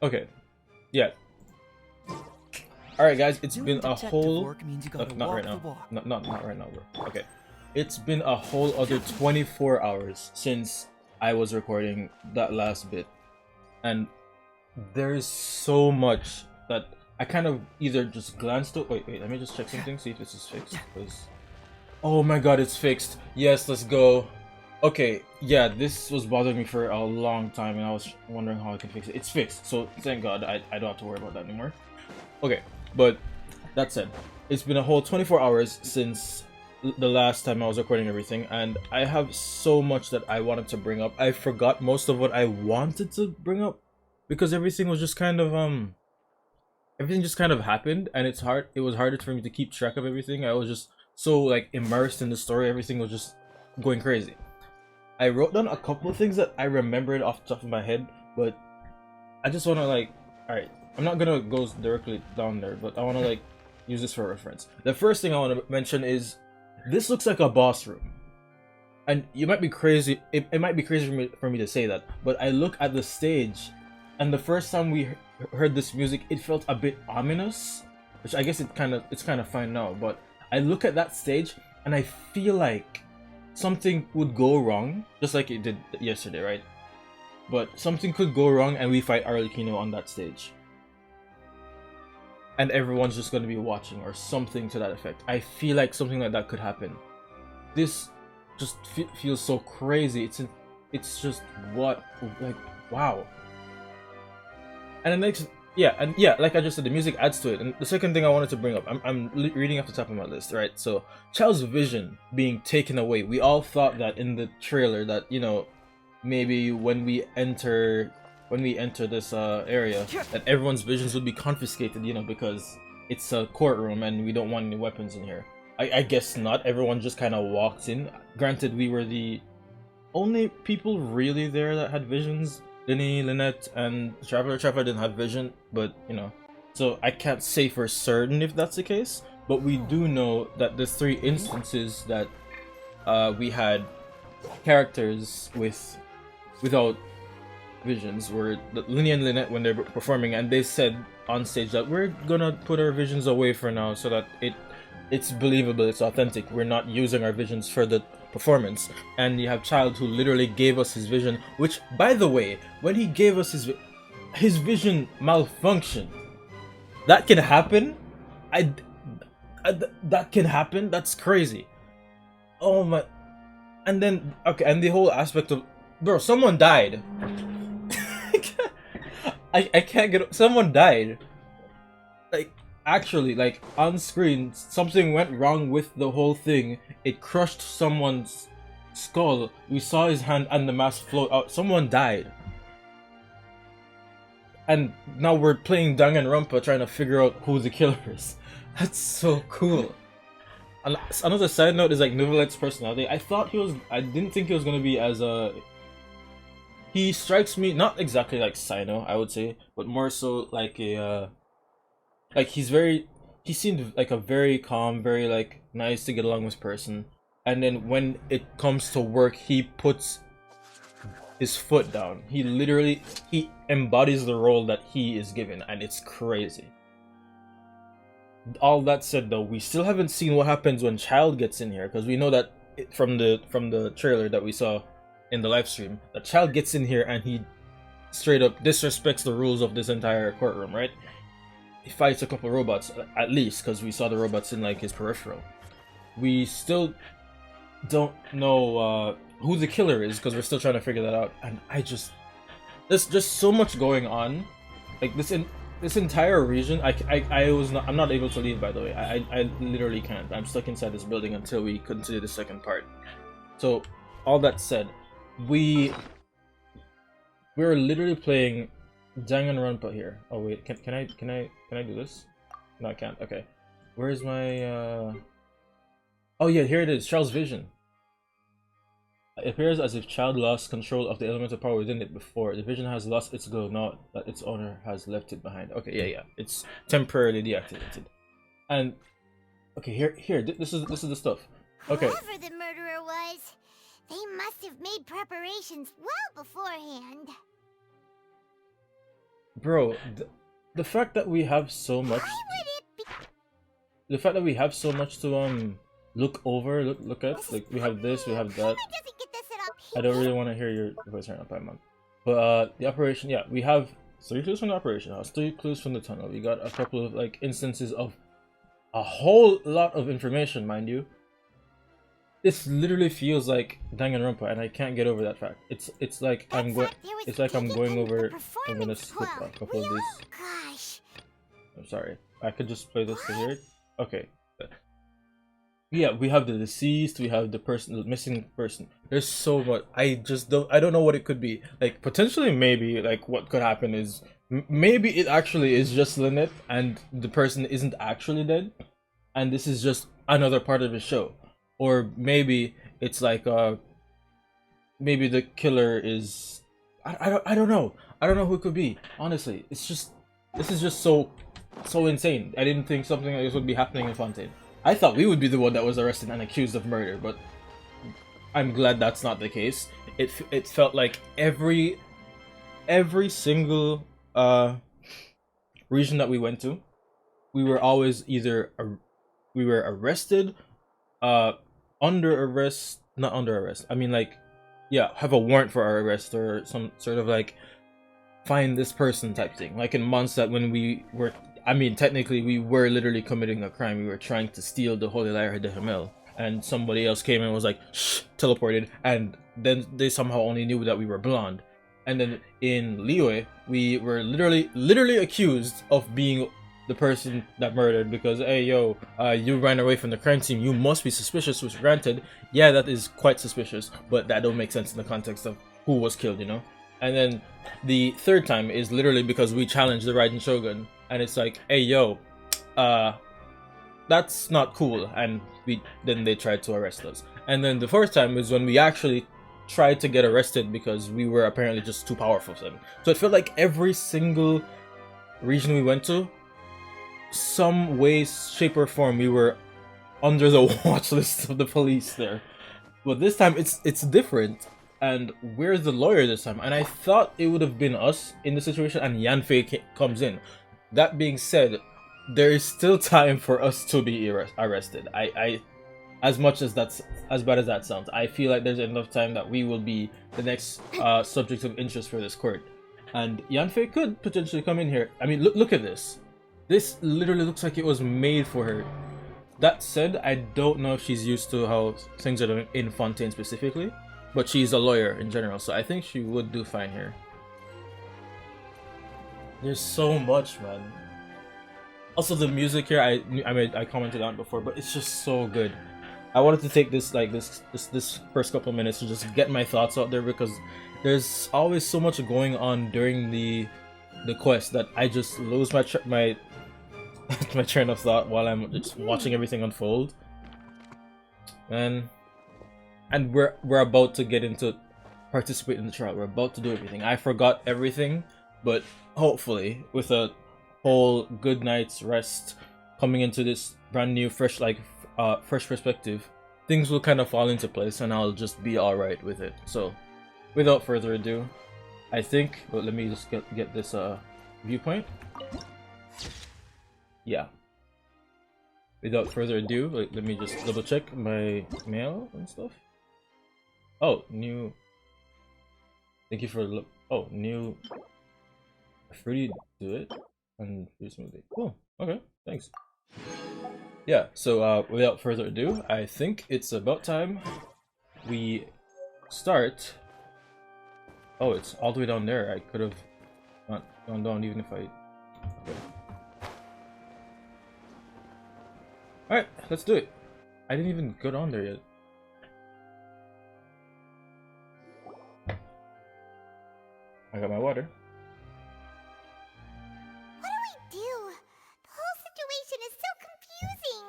Okay, yeah. All right, guys. It's Doing been a detective whole. work means you No, gotta not walk right the now. walk. Not right now, bro. Okay. It's been a whole other 24 hours since I was recording that last bit, and there's so much that I kind of either just glanced at. Wait. Let me just check something. See if this is fixed. Cause oh my god, it's fixed. Yes, let's go. Okay, yeah, this was bothering me for a long time, and I was wondering how I can fix it. It's fixed, so thank God I don't have to worry about that anymore. Okay, but that said, it's been a whole 24 hours since the last time I was recording everything, and I have so much that I wanted to bring up. I forgot most of what I wanted to bring up because everything just kind of happened, and it was harder for me to keep track of everything. I was just so like immersed in the story, everything was just going crazy. I wrote down a couple of things that I remembered off the top of my head, but I just want to like, all right, I'm not gonna go directly down there, but I want to like use this for reference. The first thing I want to mention is this looks like a boss room, and you might be crazy. It might be crazy for me to say that, but I look at the stage, and the first time we heard this music, it felt a bit ominous, which I guess it's kind of fine now. But I look at that stage, and I feel like something would go wrong, just like it did yesterday, right? But something could go wrong, and we fight Arlecchino on that stage, and everyone's just going to be watching, or something to that effect. I feel like something like that could happen. This just feels so crazy. It's just what, like, wow. And the next, yeah, and yeah, like I just said, the music adds to it. And the second thing I wanted to bring up, I'm reading off the top of my list, right? So Child's vision being taken away. We all thought that in the trailer that, you know, maybe when we enter this area, that everyone's visions would be confiscated, you know, because it's a courtroom and we don't want any weapons in here. I guess not. Everyone just kind of walked in. Granted, we were the only people really there that had visions. Lyney, Lynette, and Traveler. Traveler didn't have vision, but you know, so I can't say for certain if that's the case. But we do know that the three instances that we had characters without visions were Lyney and Lynette when they were performing, and they said on stage that we're gonna put our visions away for now so that it's believable, it's authentic. We're not using our visions for the performance. And you have Child who literally gave us his vision, which, by the way, when he gave us his vision malfunctioned. That can happen. That can happen. That's crazy. Oh my. And then okay, and the whole aspect of, bro, someone died. I can't get, someone died. Like, actually, like on screen, something went wrong with the whole thing. It crushed someone's skull. We saw his hand and the mask float out. Someone died. And now we're playing Danganronpa trying to figure out who the killer is. That's so cool. And another side note is like Nouvelette's personality. I didn't think he was gonna be as he strikes me not exactly like Sino, I would say, but more so like a like he seemed like a very calm, very like nice to get along with person. And then when it comes to work, he puts his foot down. He embodies the role that he is given, and it's crazy. All that said, though, we still haven't seen what happens when Child gets in here, because we know that from the trailer that we saw in the live stream, that Child gets in here and he straight up disrespects the rules of this entire courtroom, right? He fights a couple robots, at least, because we saw the robots in like his peripheral. We still don't know who the killer is, because we're still trying to figure that out. And there's just so much going on, like this entire region. I'm not able to leave, by the way. I literally can't. I'm stuck inside this building until we continue the second part. So all that said, we're literally playing Danganronpa here. Oh wait, can I do this? No, I can't. Okay, where's my oh yeah, here it is. Child's vision. It appears as if Child lost control of the elemental power within it before. The vision has lost its glow, not that its owner has left it behind. Okay, yeah. It's temporarily deactivated. And okay, here, this is the stuff. Okay. Whoever the murderer was, they must have made preparations well beforehand. bro, the fact that we have so much, the fact that we have so much to look over, look at, like we have this, we have that. I don't really want to hear your voice right now, Paimon. But the operation, yeah, we have 3 clues from the operation house, 3 clues from the tunnel. We got a couple of like instances of a whole lot of information, mind you. This literally feels like Danganronpa, and I can't get over that fact. It's like I'm going. It's like I'm going over. I'm gonna skip a couple of these. Gosh. I'm sorry. I could just play this to hear it. Okay. Yeah, we have the deceased. We have the person, the missing person. There's so much. I just don't. I don't know what it could be. Like potentially, maybe like what could happen is maybe it actually is just Lynette, and the person isn't actually dead, and this is just another part of the show. Or maybe it's like maybe the killer is I don't know. I don't know who it could be. Honestly, it's just this is just so insane. I didn't think something like this would be happening in Fontaine. I thought we would be the one that was arrested and accused of murder, but I'm glad that's not the case. It felt like every single region that we went to, we were always either we were arrested, under arrest, not under arrest. I mean, like, yeah, have a warrant for our arrest or some sort of like find this person type thing. Like in Mondstadt, when we were, I mean, technically we were literally committing a crime. We were trying to steal the Holy Lyre de Hamel, and somebody else came and was like, shh, teleported, and then they somehow only knew that we were blonde. And then in Liyue, we were literally accused of being the person that murdered because, hey, yo, you ran away from the crime scene, you must be suspicious, which granted, yeah, that is quite suspicious, but that don't make sense in the context of who was killed, you know? And then the third time is literally because we challenged the Raiden Shogun, and it's like, hey, yo, that's not cool, and then they tried to arrest us. And then the fourth time is when we actually tried to get arrested because we were apparently just too powerful for them. So it felt like every single region we went to, some way, shape, or form, we were under the watch list of the police there. But this time it's different, and we're the lawyer this time. And I thought it would have been us in the situation, and Yanfei comes in. That being said, there is still time for us to be arrested. I as much as that's as bad as that sounds, I feel like there's enough time that we will be the next subject of interest for this court, and Yanfei could potentially come in here. I mean, look at this. This literally looks like it was made for her. That said, I don't know if she's used to how things are done in Fontaine specifically, but she's a lawyer in general, so I think she would do fine here. There's so much, man. Also, the music here, I commented on it before, but it's just so good. I wanted to take this this first couple of minutes to just get my thoughts out there, because there's always so much going on during the quest that I just lose my my train of thought while I'm just watching everything unfold. And we're about to get into participate in the trial. We're about to do everything. I forgot everything, but hopefully with a whole good night's rest coming into this brand new fresh perspective, things will kind of fall into place and I'll just be all right with it. So without further ado, I think, well, let me just get this viewpoint. Yeah. Without further ado, let me just double check my mail and stuff. Oh, new. Thank you for new. Fruity do it and fruit smoothie. Cool. Okay. Thanks. Yeah. So without further ado, I think it's about time we start. Oh, it's all the way down there. I could have not gone down even if I. Okay. Alright, let's do it. I didn't even go down there yet. I got my water. What do we do? The whole situation is so confusing.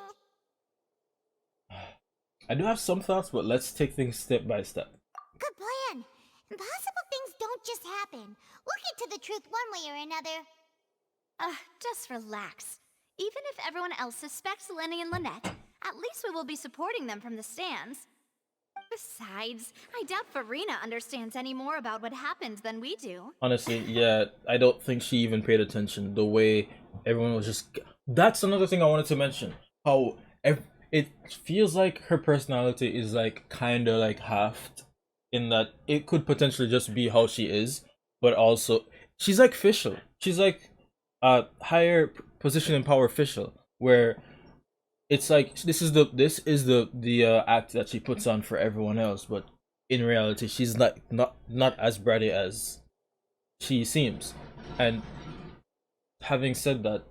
I do have some thoughts, but let's take things step by step. Good plan. Impossible things don't just happen. We'll get to the truth one way or another. Just relax. Even if everyone else suspects Lyney and Lynette, at least we will be supporting them from the stands. Besides, I doubt Farina understands any more about what happened than we do. Honestly, yeah, I don't think she even paid attention. The way everyone was just. That's another thing I wanted to mention. How it feels like her personality is like kind of like halved, in that it could potentially just be how she is, but also she's like Fischl. She's like a higher position in power Fischl, where it's like this is the act that she puts on for everyone else, but in reality she's not as bratty as she seems. And having said that,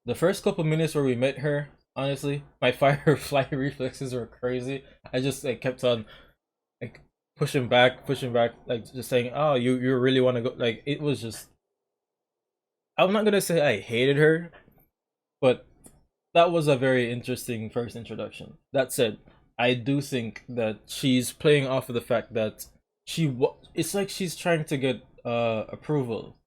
the first couple minutes where we met her, honestly, my firefly reflexes were crazy. I just like kept on like pushing back, like just saying, "Oh, you really want to go?" Like it was just. I'm not gonna say I hated her, but that was a very interesting first introduction. That said, I do think that she's playing off of the fact that it's like she's trying to get approval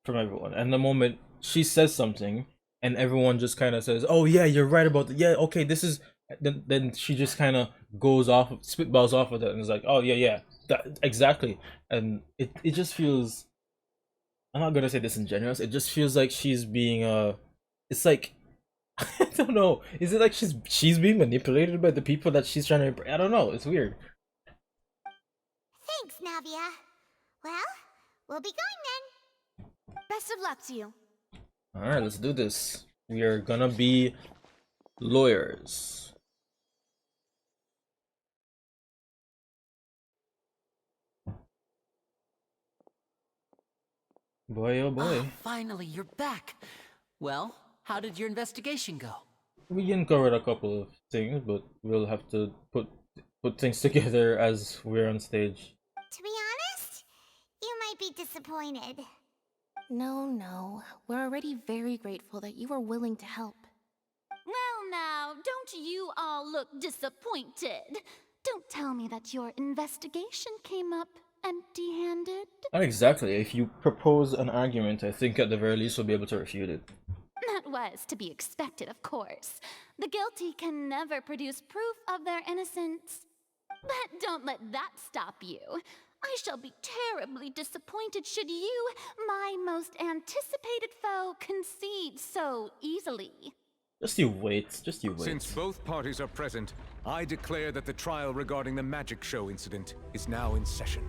from everyone, and the moment she says something and everyone just kind of says, "Oh yeah, you're right about that. Yeah, okay, this is," then she just kind of goes off, spitballs off of that, and is like, "Oh yeah, that exactly." And it just feels, I'm not gonna say disingenuous, it just feels like she's being it's like I don't know. Is it like she's being manipulated by the people that she's trying to? I don't know. It's weird. Thanks, Navia. Well, we'll be going then. Best of luck to you. All right, let's do this. We are gonna be lawyers. Boy, oh boy. Oh, finally, you're back. Well, how did your investigation go? We uncovered a couple of things, but we'll have to put things together as we're on stage. To be honest, you might be disappointed. No. We're already very grateful that you were willing to help. Well now, don't you all look disappointed? Don't tell me that your investigation came up empty-handed. Not exactly. If you propose an argument, I think at the very least we'll be able to refute it. That was to be expected, of course. The guilty can never produce proof of their innocence. But don't let that stop you. I shall be terribly disappointed should you, my most anticipated foe, concede so easily. Just you wait. Since both parties are present, I declare that the trial regarding the magic show incident is now in session.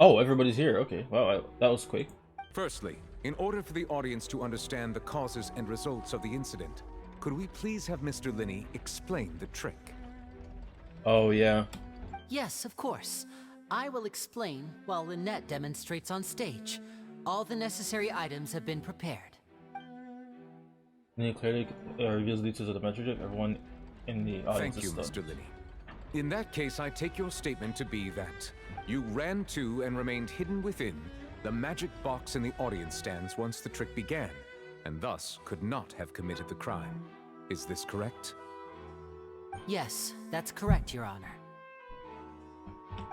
Oh, everybody's here. Okay. Wow, that was quick. Firstly, in order for the audience to understand the causes and results of the incident, could we please have Mr. Lyney explain the trick? Oh, yeah. Yes, of course. I will explain while Lynette demonstrates on stage. All the necessary items have been prepared. And he clearly reveals details of the magic trick. Everyone in the audience Thank you, is stunned. Mr. Lyney. In that case, I take your statement to be that you ran to and remained hidden within the magic box in the audience stands once the trick began, and thus could not have committed the crime. Is this correct? Yes, that's correct, Your Honor.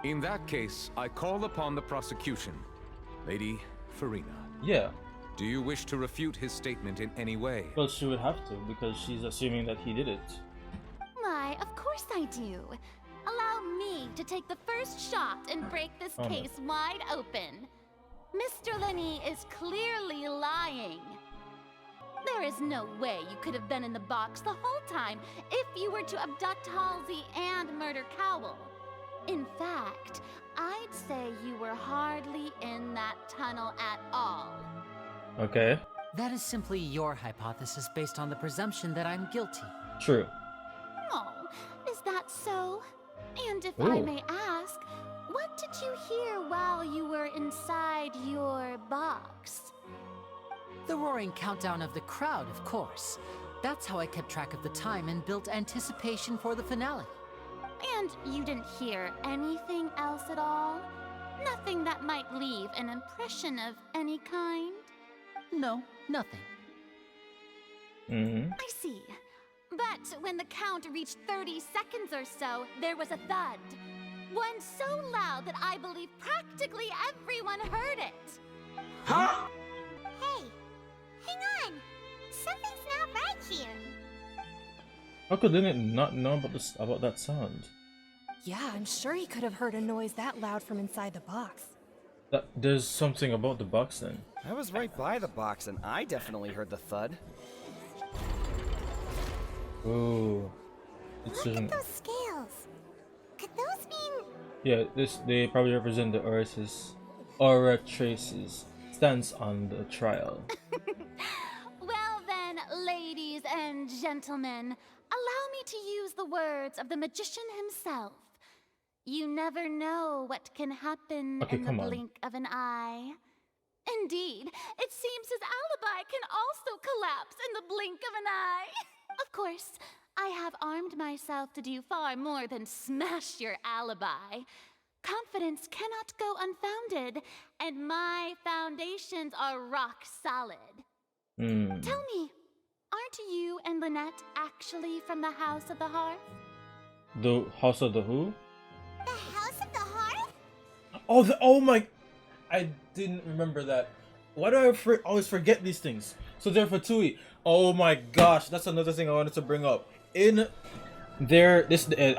In that case, I call upon the prosecution. Lady Farina. Yeah. Do you wish to refute his statement in any way? Well, she would have to, because she's assuming that he did it. Why, of course I do. Allow me to take the first shot and break this case wide open. Mr. Lyney is clearly lying. There is no way you could have been in the box the whole time if you were to abduct Halsey and murder Cowell. In fact, I'd say you were hardly in that tunnel at all. Okay. That is simply your hypothesis based on the presumption that I'm guilty. True. Oh, is that so? And if I may ask, what did you hear while you were inside your box? The roaring countdown of the crowd, of course. That's how I kept track of the time and built anticipation for the finale. And you didn't hear anything else at all? Nothing that might leave an impression of any kind? No, nothing. I see. But when the count reached 30 seconds or so, there was a thud. One so loud that I believe practically everyone heard it. Huh? Hey, hang on. Something's not right here. How could Lynette not know about that sound? Yeah, I'm sure he could have heard a noise that loud from inside the box. There's something about the box then. I was right by the box and I definitely heard the thud. Ooh. Look at those scales. Could those mean... Yeah, they probably represent the aura traces. Stands on the trial. Well then, ladies and gentlemen, allow me to use the words of the magician himself. You never know what can happen in the blink of an eye. Indeed, it seems his alibi can also collapse in the blink of an eye. Of course, I have armed myself to do far more than smash your alibi. Confidence cannot go unfounded, and my foundations are rock solid. Tell me, aren't you and Lynette actually from the House of the Hearth? The House of the who? The House of the Hearth? Oh my... I didn't remember that. Why do I always forget these things? So they're Fatui. Oh my gosh, that's another thing I wanted to bring up. In there,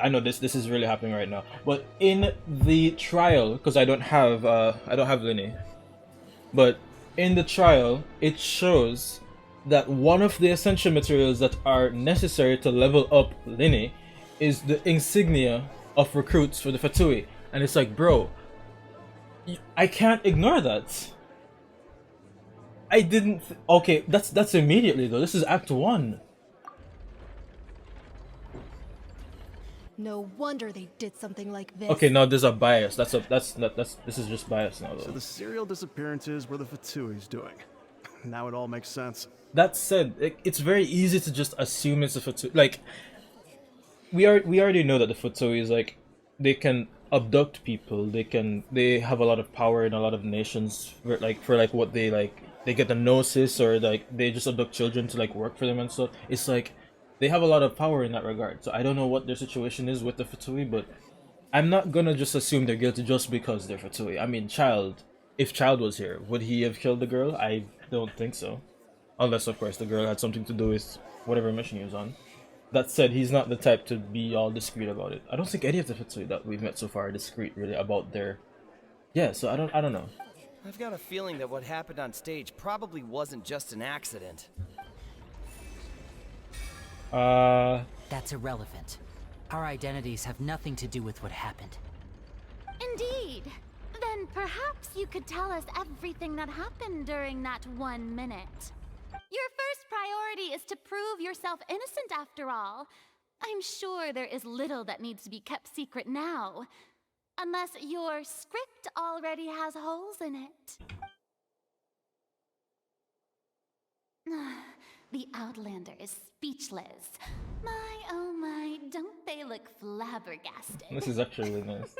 I know this is really happening right now, but in the trial, because I don't have Lyney, but in the trial, it shows that one of the essential materials that are necessary to level up Lyney is the insignia of recruits for the Fatui, and it's like, bro, I can't ignore that. I didn't. Okay, that's immediately though. This is Act 1. No wonder they did something like this. Okay, now there's a bias. This is just bias now though. So the serial disappearances were the Fatui's doing. Now it all makes sense. That said, it's very easy to just assume it's a Fatui. Like, we already know that the Fatui is like, they can abduct people. They have a lot of power in a lot of nations for what they get the gnosis, or like they just abduct children to like work for them and stuff. It's like they have a lot of power in that regard. So I don't know what their situation is with the Fatui, but I'm not gonna just assume they're guilty just because they're Fatui. I mean, if Child was here, would he have killed the girl? I don't think so. Unless, of course, the girl had something to do with whatever mission he was on. That said, he's not the type to be all discreet about it. I don't think any of the Fatui that we've met so far are discreet, really, about their... Yeah, so I don't know. I've got a feeling that what happened on stage probably wasn't just an accident. That's irrelevant. Our identities have nothing to do with what happened. Indeed. Then perhaps you could tell us everything that happened during that 1 minute. Your first priority is to prove yourself innocent after all. I'm sure there is little that needs to be kept secret now. Unless your script already has holes in it. The Outlander is speechless. My, oh my, don't they look flabbergasted? This is actually really nice.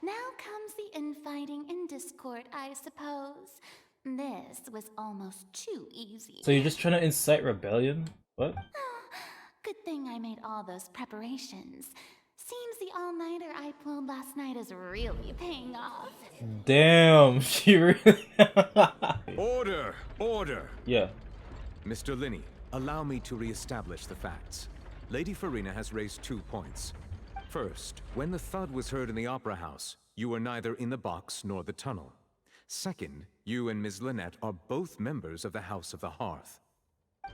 Now comes the infighting in Discord, I suppose. This was almost too easy. So you're just trying to incite rebellion? What? Good thing I made all those preparations. Seems the all-nighter I pulled last night is really paying off. Damn, she really... Order! Order! Yeah. Mr. Lyney, allow me to re-establish the facts. Lady Farina has raised 2 points. First, when the thud was heard in the Opera House, you were neither in the box nor the tunnel. Second, you and Ms. Lynette are both members of the House of the Hearth.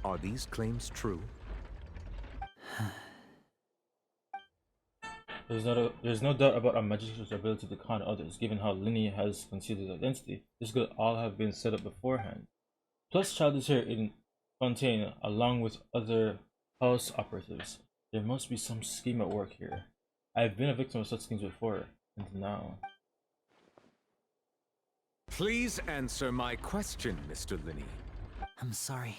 Are these claims true? There's no doubt about our magician's ability to con others, given how Lyney has concealed his identity. This could all have been set up beforehand. Plus, Child is here in Fontaine, along with other house operatives. There must be some scheme at work here. I've been a victim of such schemes before, and now... Please answer my question, Mr. Lyney. I'm sorry.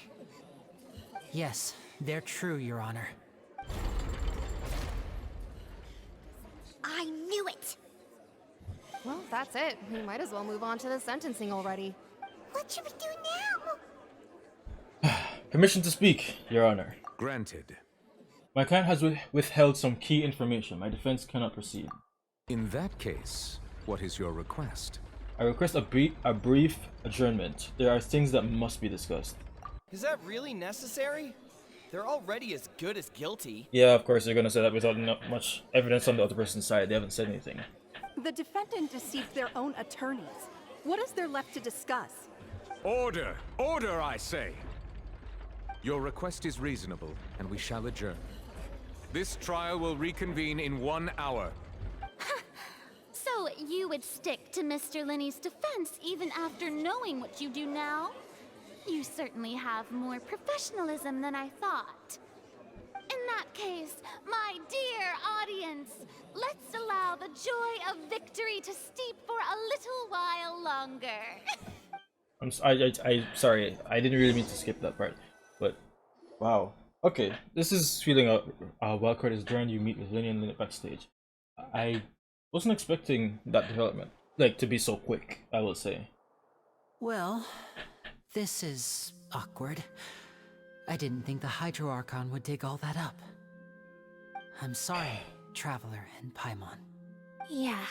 Yes, they're true, Your Honor. I knew it! Well, that's it. We might as well move on to the sentencing already. What should we do now? Permission to speak, Your Honor. Granted. My client has withheld some key information. My defense cannot proceed. In that case, what is your request? I request a brief adjournment. There are things that must be discussed. Is that really necessary? They're already as good as guilty. Yeah, of course they're gonna say that without much evidence on the other person's side. They haven't said anything. The defendant deceived their own attorneys. What is there left to discuss? Order! Order, I say! Your request is reasonable, and we shall adjourn. This trial will reconvene in 1 hour. So you would stick to Mr. Lyney's defense even after knowing what you do now? You certainly have more professionalism than I thought. In that case, my dear audience, let's allow the joy of victory to steep for a little while longer. I'm sorry, I didn't really mean to skip that part, but wow. Okay, this is feeling wildcard is drawn. You meet with Lyney and Lynette backstage. I wasn't expecting that development, like, to be so quick, I will say. Well, this is awkward. I didn't think the Hydro Archon would dig all that up. I'm sorry, Traveler and Paimon. Yeah,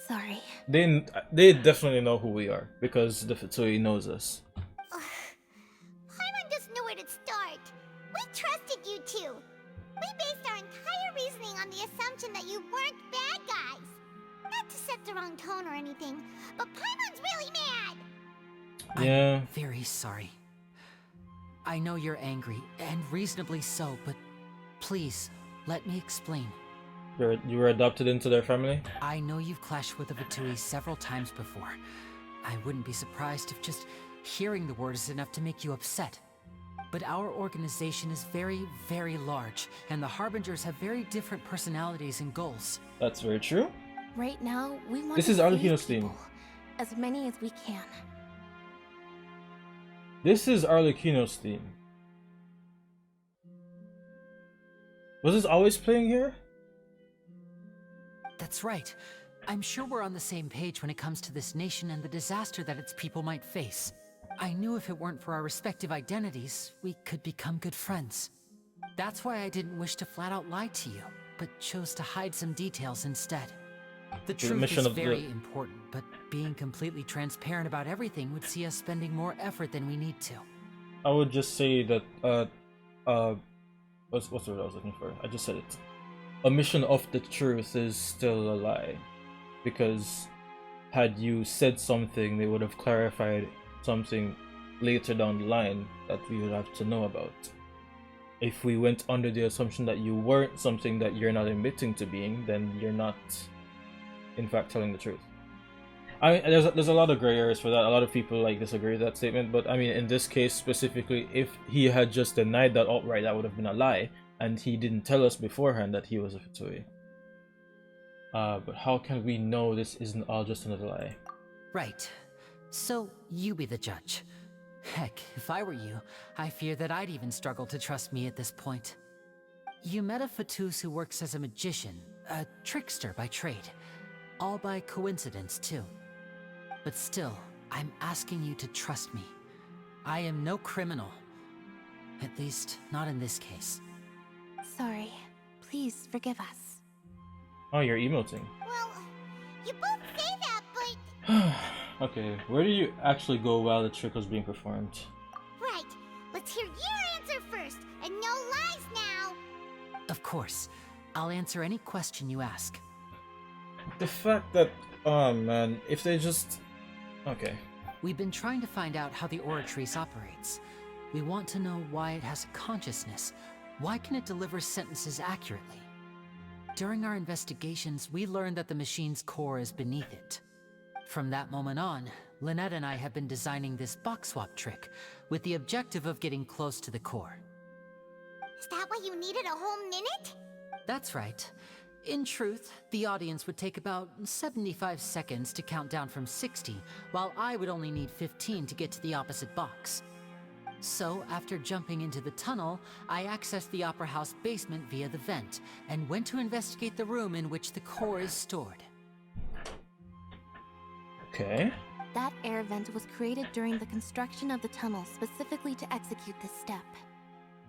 sorry. They definitely know who we are, because the Fitsui knows us. Paimon doesn't know where to start. We trusted you two. We based our entire reasoning on the assumption that you weren't bad guys. Not to set the wrong tone or anything, but Paimon's really mad. Yeah. I'm very sorry. I know you're angry, and reasonably so, but please, let me explain. You were adopted into their family? I know you've clashed with the Vitui several times before. I wouldn't be surprised if just hearing the word is enough to make you upset. But our organization is very, very large, and the Harbingers have very different personalities and goals. That's very true. Right now, we want This to is save Arlecchino's theme. people, as many as we can. This is Arlecchino's theme. Was this always playing here? That's right. I'm sure we're on the same page when it comes to this nation and the disaster that its people might face. I knew if it weren't for our respective identities, we could become good friends. That's why I didn't wish to flat out lie to you, but chose to hide some details instead. The truth is very important, but being completely transparent about everything would see us spending more effort than we need to. I would just say that, what's the word I was looking for? I just said it. Omission of the truth is still a lie. Because had you said something, they would have clarified something later down the line that we would have to know about. If we went under the assumption that you weren't something that you're not admitting to being, then you're not, in fact, telling the truth. I mean, there's a lot of gray areas for that. A lot of people like disagree with that statement, but I mean, in this case specifically, if he had just denied that outright, that would have been a lie, and he didn't tell us beforehand that he was a Fitsui. But how can we know this isn't all just another lie? Right. So, you be the judge. Heck, if I were you, I fear that I'd even struggle to trust me at this point. You met a Fatus who works as a magician, a trickster by trade. All by coincidence, too. But still, I'm asking you to trust me. I am no criminal. At least, not in this case. Sorry. Please forgive us. Oh, you're emoting. Well, you both say that, but... Okay, where do you actually go while the trick was being performed? Right. Let's hear your answer first, and no lies now. Of course. I'll answer any question you ask. The fact that... Oh man, if they just... Okay. We've been trying to find out how the Oratrice operates. We want to know why it has a consciousness. Why can it deliver sentences accurately? During our investigations, we learned that the machine's core is beneath it. From that moment on, Lynette and I have been designing this box swap trick, with the objective of getting close to the core. Is that why you needed a whole minute? That's right. In truth, the audience would take about 75 seconds to count down from 60, while I would only need 15 to get to the opposite box. So, after jumping into the tunnel, I accessed the Opera House basement via the vent, and went to investigate the room in which the core is stored. Okay. That air vent was created during the construction of the tunnel specifically to execute this step.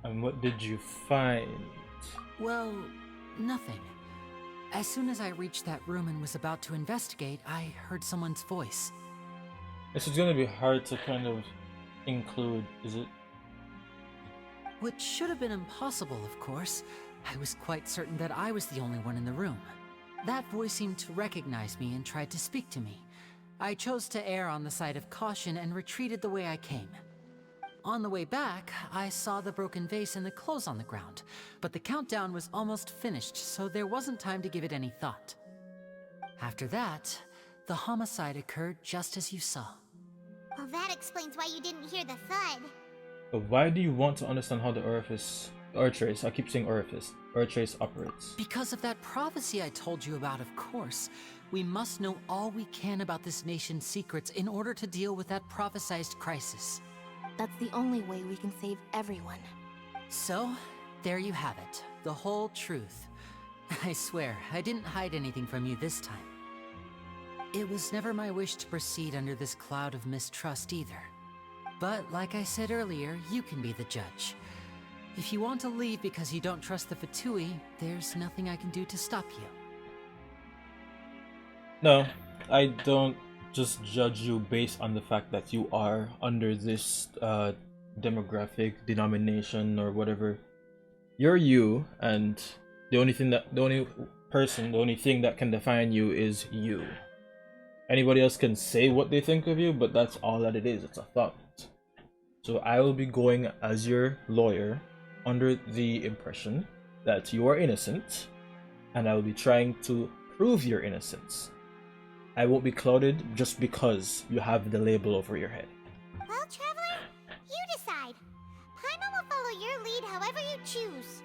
And what did you find? Well, nothing. As soon as I reached that room and was about to investigate, I heard someone's voice. This is gonna be hard to kind of include, is it? which should have been impossible, of course. I was quite certain that I was the only one in the room. That voice seemed to recognize me and tried to speak to me. I chose to err on the side of caution and retreated the way I came. On the way back, I saw the broken vase and the clothes on the ground, but the countdown was almost finished, so there wasn't time to give it any thought. After that, the homicide occurred just as you saw. Well, that explains why you didn't hear the thud. But why do you want to understand how the Earthtrace, I keep saying Earthtrace operates? Because of that prophecy I told you about, of course. We must know all we can about this nation's secrets in order to deal with that prophesized crisis. That's the only way we can save everyone. So, there you have it. The whole truth. I swear, I didn't hide anything from you this time. It was never my wish to proceed under this cloud of mistrust either. But like I said earlier, you can be the judge. If you want to leave because you don't trust the Fatui, there's nothing I can do to stop you. No, I don't just judge you based on the fact that you are under this demographic, denomination, or whatever. You're you, and the only thing that can define you is you. Anybody else can say what they think of you, but that's all that it is. It's a thought. So I will be going as your lawyer under the impression that you are innocent, and I will be trying to prove your innocence. I won't be clouded just because you have the label over your head. Well, Traveler, you decide. Paimon will follow your lead however you choose.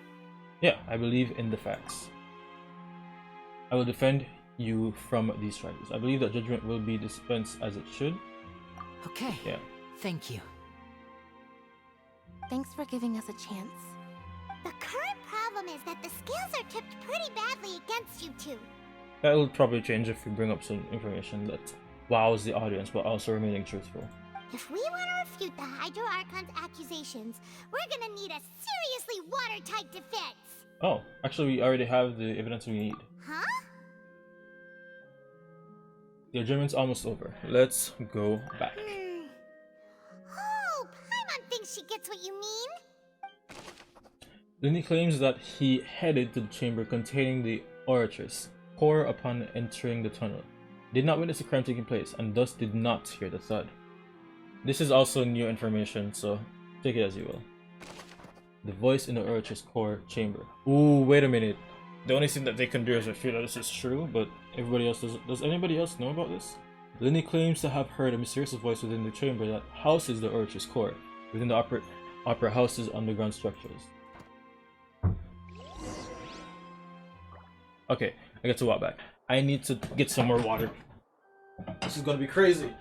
Yeah, I believe in the facts. I will defend you from these charges. I believe that judgment will be dispensed as it should. Okay. Yeah. Thank you. Thanks for giving us a chance. The current problem is that the scales are tipped pretty badly against you two. That will probably change if we bring up some information that wows the audience, but also remaining truthful. If we want to refute the Hydro Archon's accusations, we're gonna need a seriously watertight defense. Oh, actually, we already have the evidence we need. Huh? The adjournment's almost over. Let's go back. Oh, Paimon thinks she gets what you mean. Lyney claims that he headed to the chamber containing the Oratress core upon entering the tunnel, did not witness a crime taking place, and thus did not hear the thud. This is also new information, so take it as you will. The voice in the Oratress core chamber. Ooh, wait a minute. The only thing that they can do is feel that this is true, but everybody else does anybody else know about this? Lyney claims to have heard a mysterious voice within the chamber that houses the Oratress core, within the opera house's underground structures. Okay, I get to walk back. I need to get some more water. This is gonna be crazy.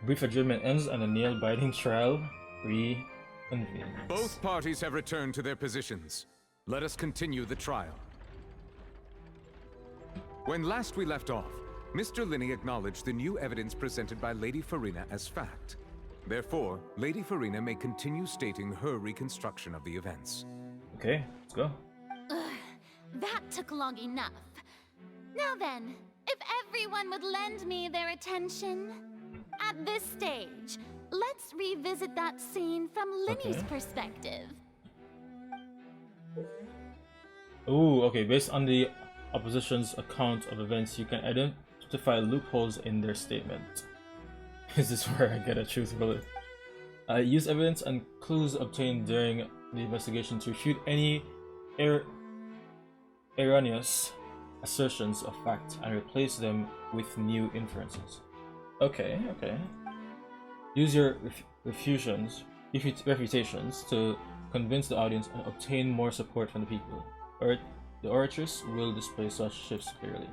Brief adjournment ends and a nail-biting trial reconvenes. Both parties have returned to their positions. Let us continue the trial. When last we left off, Mr. Lyney acknowledged the new evidence presented by Lady Farina as fact. Therefore, Lady Farina may continue stating her reconstruction of the events. Okay, let's go. Ugh, that took long enough. Now then, if everyone would lend me their attention. At this stage, let's revisit that scene from Lyney's perspective. Ooh, okay, based on the opposition's account of events, you can identify loopholes in their statement. Is this where I get a truth bullet? Use evidence and clues obtained during the investigation to refute any erroneous assertions of fact and replace them with new inferences. Okay. Use your refutations to convince the audience and obtain more support from the people. The Oratress will display such shifts clearly.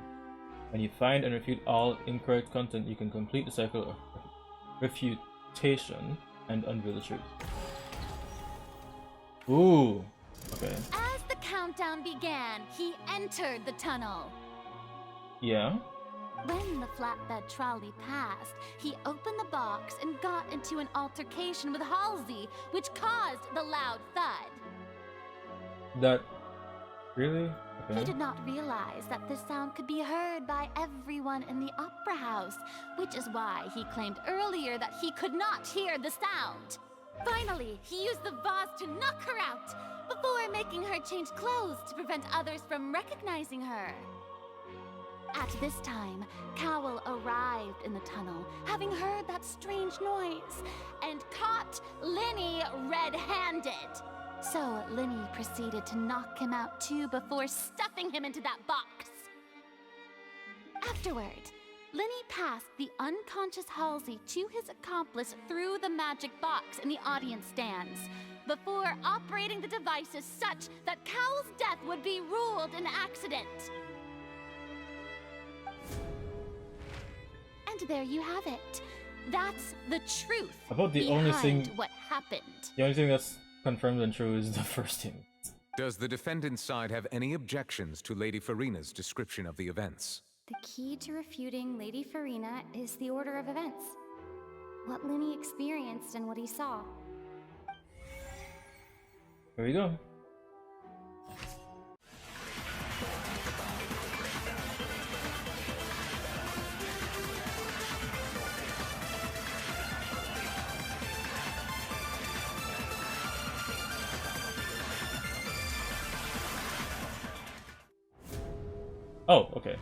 When you find and refute all incorrect content, you can complete the cycle of refutation and unveil the truth. Ooh, okay. As the countdown began, he entered the tunnel. Yeah? When the flatbed trolley passed, he opened the box and got into an altercation with Halsey, which caused the loud thud. Really? He Okay. did not realize that this sound could be heard by everyone in the opera house, which is why he claimed earlier that he could not hear the sound. Finally, he used the vase to knock her out, before making her change clothes to prevent others from recognizing her. At this time, Cowell arrived in the tunnel, having heard that strange noise, and caught Lyney red-handed. So Lyney proceeded to knock him out too before stuffing him into that box. Afterward, Lyney passed the unconscious Halsey to his accomplice through the magic box in the audience stands, before operating the devices such that Cowell's death would be ruled an accident. And there you have it. That's the truth. About the only behind thing- what happened. The only thing that's confirmed and true is the first thing. Does the defendant's side have any objections to Lady Farina's description of the events? The key to refuting Lady Farina is the order of events. What Lyney experienced and what he saw. Here we go. Oh, okay.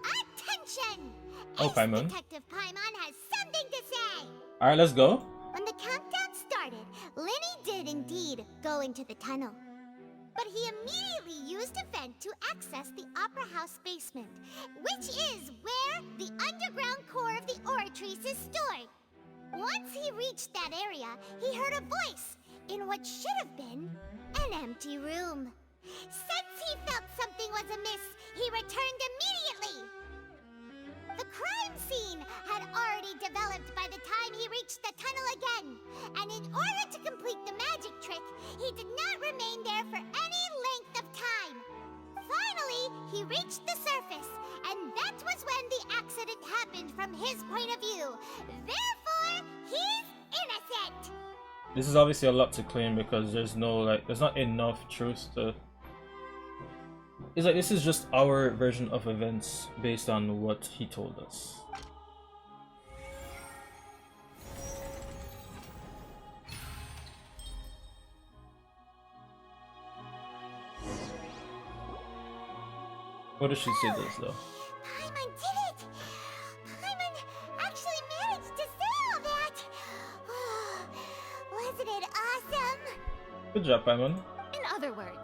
Attention! Oh, Paimon. Detective Paimon has something to say! Alright, let's go. When the countdown started, Lyney did indeed go into the tunnel. But he immediately used a vent to access the Opera House basement, which is where the underground core of the Oratrice is stored. Once he reached that area, he heard a voice in what should have been an empty room. Since he felt something was amiss, he returned immediately. The crime scene had already developed by the time he reached the tunnel again, and in order to complete the magic trick, he did not remain there for any length of time. Finally, he reached the surface, and that was when the accident happened from his point of view. Therefore, he's innocent. This is obviously a lot to claim because there's not enough truth to. It's like this is just our version of events based on what he told us. What does she say this though? Paimon did it! Paimon actually managed to say all that! Wasn't it awesome? Good job, Paimon. In other words,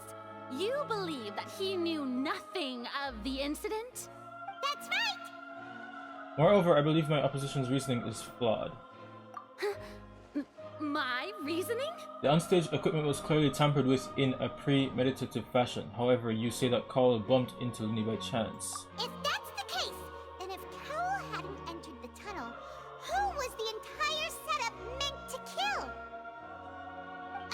you believe that he knew nothing of the incident? That's right! Moreover, I believe my opposition's reasoning is flawed. My reasoning? The onstage equipment was clearly tampered with in a premeditative fashion. However, you say that Cowell bumped into Lyney by chance. If that's the case, then if Cowell hadn't entered the tunnel, who was the entire setup meant to kill?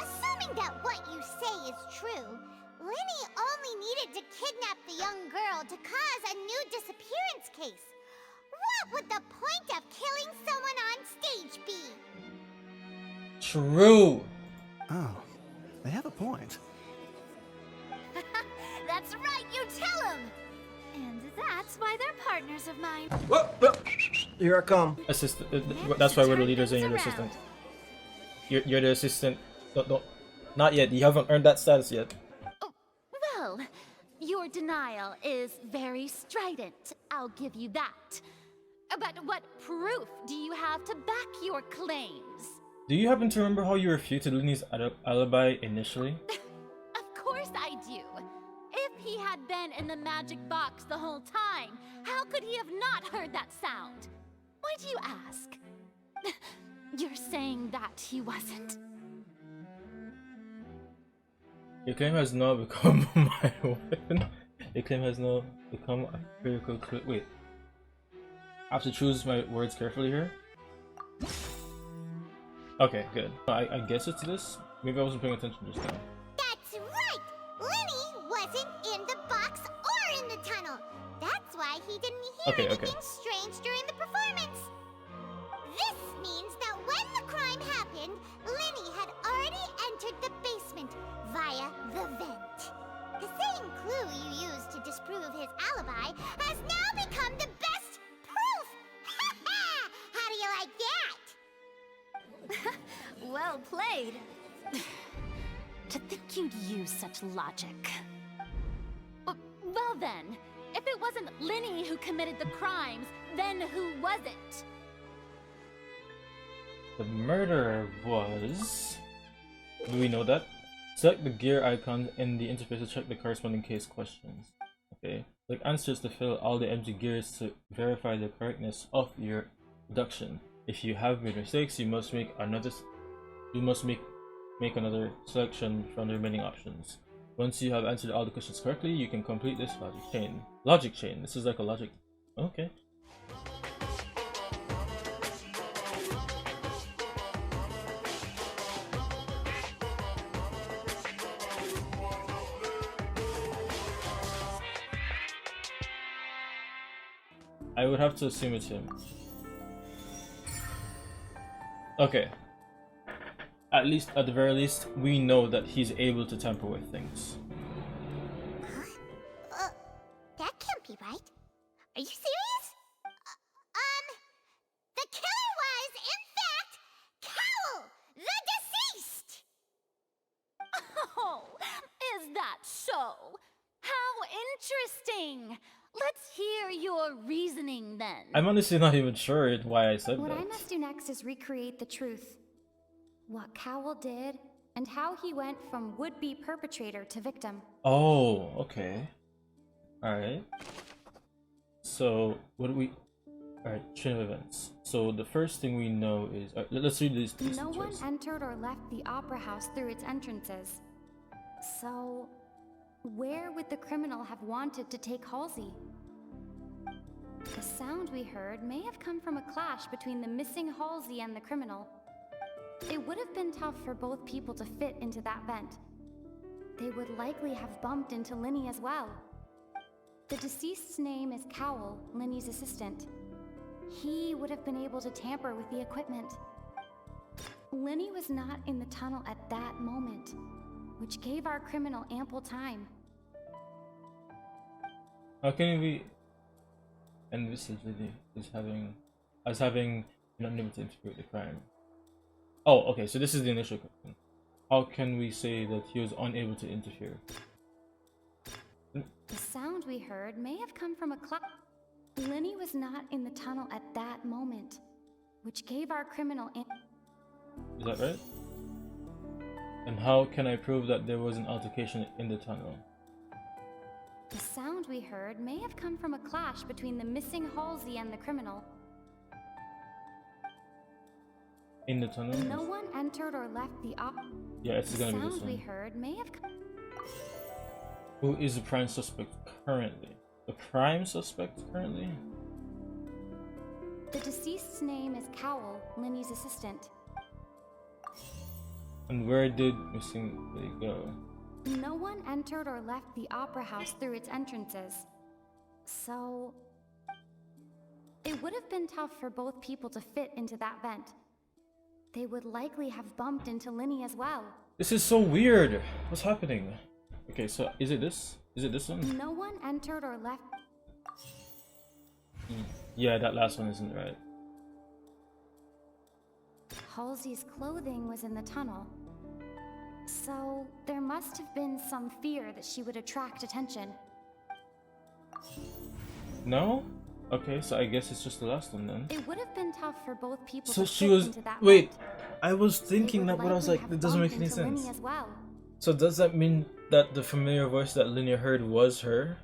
Assuming that what you say is true, Lyney only needed to kidnap the young girl to cause a new disappearance case. What would the point of killing someone on stage be? True! Oh, they have a point. That's right, you tell him! And that's why they're partners of mine. Here I come. Assistant. That's why we're the leaders and you're the assistant. You're the assistant. Don't. Not yet. You haven't earned that status yet. Oh, well, your denial is very strident. I'll give you that. But what proof do you have to back your claims? Do you happen to remember how you refuted Lyney's alibi initially? Of course I do. If he had been in the magic box the whole time, how could he have not heard that sound? Why do you ask? You're saying that he wasn't? Your claim has now become my weapon. Your claim has now become a critical clue. Wait. I have to choose my words carefully here. Okay, good. I guess it's this. Maybe I wasn't paying attention just now. That's right! Lyney wasn't in the box or in the tunnel. That's why he didn't hear anything strange during the performance. This means that when the crime happened, Lyney had already entered the basement via the vent. Well played. To think you'd use such logic. Well then, if it wasn't Lyney who committed the crimes, then who was it? The murderer was... Do we know that? Select the gear icon in the interface to check the corresponding case questions. Okay. Like answers to fill all the empty gears to verify the correctness of your deduction. If you have made mistakes, you must make another selection from the remaining options. Once you have answered all the questions correctly, you can complete this logic chain. This is like a logic. Okay. I would have to assume it's him. Okay. At least, at the very least, we know that he's able to tamper with things. That can't be right. Are you serious? The killer was, in fact, Cowl, the deceased! Oh, is that so? How interesting! Let's hear your reasoning then. I'm honestly not even sure why I said what that. I must do next is recreate the truth. What Cowl did, and how he went from would-be perpetrator to victim. Oh, okay. Alright. So, what do we... Alright, chain of events. So, the first thing we know is... let's read these No one first. entered or left the Opera House through its entrances. So, where would the criminal have wanted to take Halsey? The sound we heard may have come from a clash between the missing Halsey and the criminal. It would have been tough for both people to fit into that vent. They would likely have bumped into Lyney as well. The deceased's name is Cowl, Lyney's assistant. He would have been able to tamper with the equipment. Lyney was not in the tunnel at that moment, which gave our criminal ample time. How can we... And this is Lyney as having unlimited interfere with the crime. Oh, okay, so this is the initial question. How can we say that he was unable to interfere? The sound we heard may have come from a Lyney was not in the tunnel at that moment, which gave our criminal Is that right? And how can I prove that there was an altercation in the tunnel? The sound we heard may have come from a clash between the missing Halsey and the criminal. In the tunnel? No one entered or left the Yeah, it's gonna be this sound one. we heard may have Who is the prime suspect currently? The prime suspect currently? The deceased's name is Cowl, Lyney's assistant. And where did missing they go? No one entered or left the Opera House through its entrances. So... it would have been tough for both people to fit into that vent. They would likely have bumped into Lyney as well. This is so weird! What's happening? Okay, so is it this? Is it this one? No one entered or left... Yeah, that last one isn't right. Halsey's clothing was in the tunnel. So, there must have been some fear that she would attract attention. No? Okay, so I guess it's just the last one then. It would have been tough for both people So to she fit was... into that Wait, vent. I was They thinking would that, but I was likely like, have that doesn't make bumped any into sense. Lyney as well. So does that mean that the familiar voice that Lyney heard was her?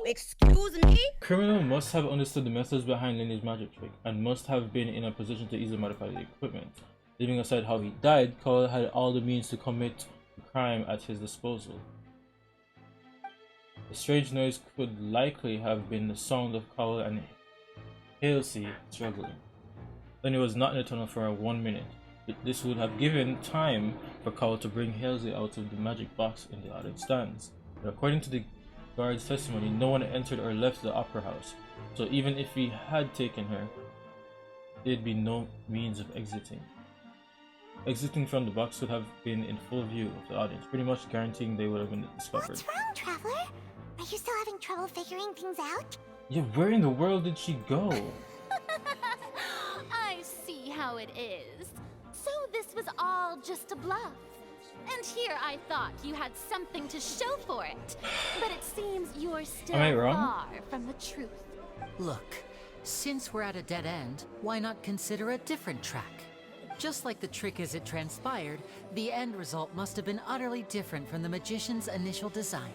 Excuse me? Criminal must have understood the methods behind Lyney's magic trick, and must have been in a position to easily modify the equipment. Leaving aside how he died, Cole had all the means to commit the crime at his disposal. The strange noise could likely have been the sound of Cole and Halsey struggling. Lyney was not in the tunnel for 1 minute. This would have given time for Cole to bring Halsey out of the magic box in the audience stands. But according to the guard's testimony, no one entered or left the Opera House. So even if he had taken her, there'd be no means of exiting. Exiting from the box would have been in full view of the audience, pretty much guaranteeing they would have been discovered. What's wrong, Traveler? Are you still having trouble figuring things out? Yeah, where in the world did she go? I how it is. So this was all just a bluff. And here I thought you had something to show for it. But it seems you're still far from the truth. Look, since we're at a dead end, why not consider a different track? Just like the trick as it transpired, the end result must have been utterly different from the magician's initial design.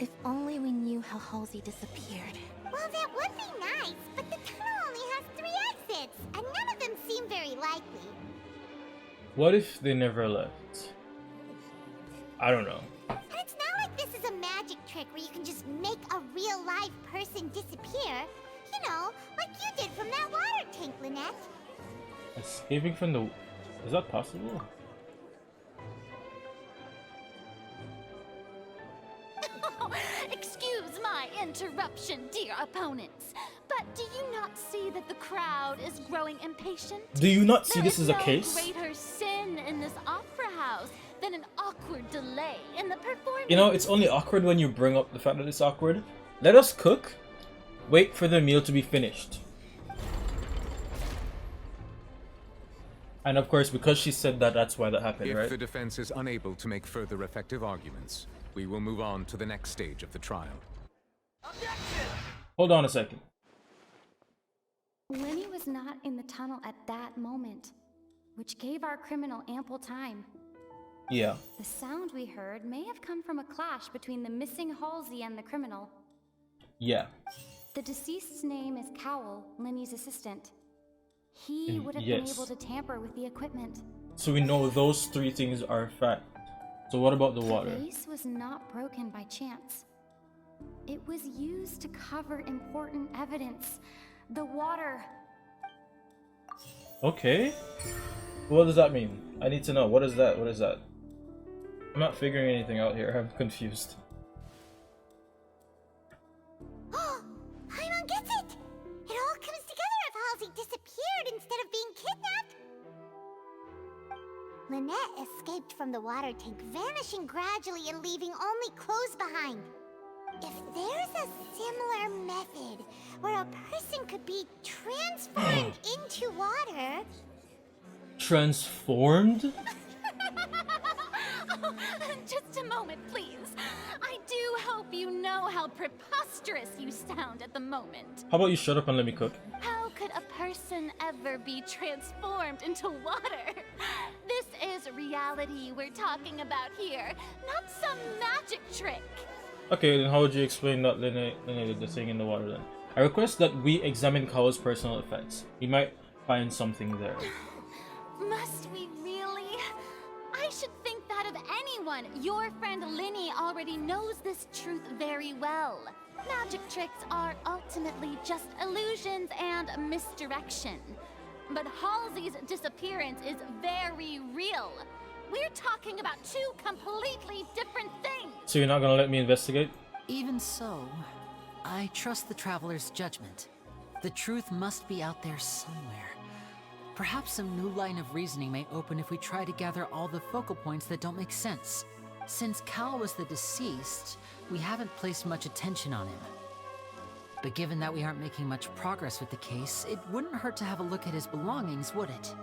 If only we knew how Halsey disappeared. Well, that would be nice, but the tunnel only has 3 exits, and none of them seem very likely. What if they never left? I don't know. And it's not like this is a magic trick where you can just make a real live person disappear. You know, like you did from that water tank, Lynette. Escaping from the... Is that possible? Excuse my interruption, dear opponents. But do you not see that the crowd is growing impatient? Do you not see this There as a case? is no greater sin in this opera house than an awkward delay in the performance. You know, it's only awkward when you bring up the fact that it's awkward. Let us cook. Wait for the meal to be finished. And of course, because she said that, that's why that happened, right? If the defense is unable to make further effective arguments, we will move on to the next stage of the trial. Hold on a second. Lyney was not in the tunnel at that moment, which gave our criminal ample time. Yeah. The sound we heard may have come from a clash between the missing Halsey and the criminal. Yeah. The deceased's name is Cowell, Lyney's assistant. He would have been able to tamper with the equipment. So we know those 3 things are a fact. So what about the water? The vase was not broken by chance. It was used to cover important evidence. The water. Okay. What does that mean? I need to know. What is that? What is that? I'm not figuring anything out here. I'm confused. Paimon gets it! It all comes together if Halsey disappeared instead of being kidnapped. Lynette escaped from the water tank, vanishing gradually and leaving only clothes behind. If there's a similar method where a person could be transformed into water... Transformed? Oh, just a moment, please. I do hope you know how preposterous you sound at the moment. How about you shut up and let me cook? How could a person ever be transformed into water? This is reality we're talking about here, not some magic trick. Okay, then how would you explain that Lyney did the thing in the water then? I request that we examine Cowell's personal effects. We might find something there. Must we really? I should think that of anyone. Your friend Lyney already knows this truth very well. Magic tricks are ultimately just illusions and misdirection. But Halsey's disappearance is very real. We're talking about 2 completely different things. So you're not gonna let me investigate? Even so, I trust the traveler's judgment. The truth must be out there somewhere. Perhaps some new line of reasoning may open if we try to gather all the focal points that don't make sense. Since Cal was the deceased, we haven't placed much attention on him. But given that we aren't making much progress with the case, it wouldn't hurt to have a look at his belongings, would it?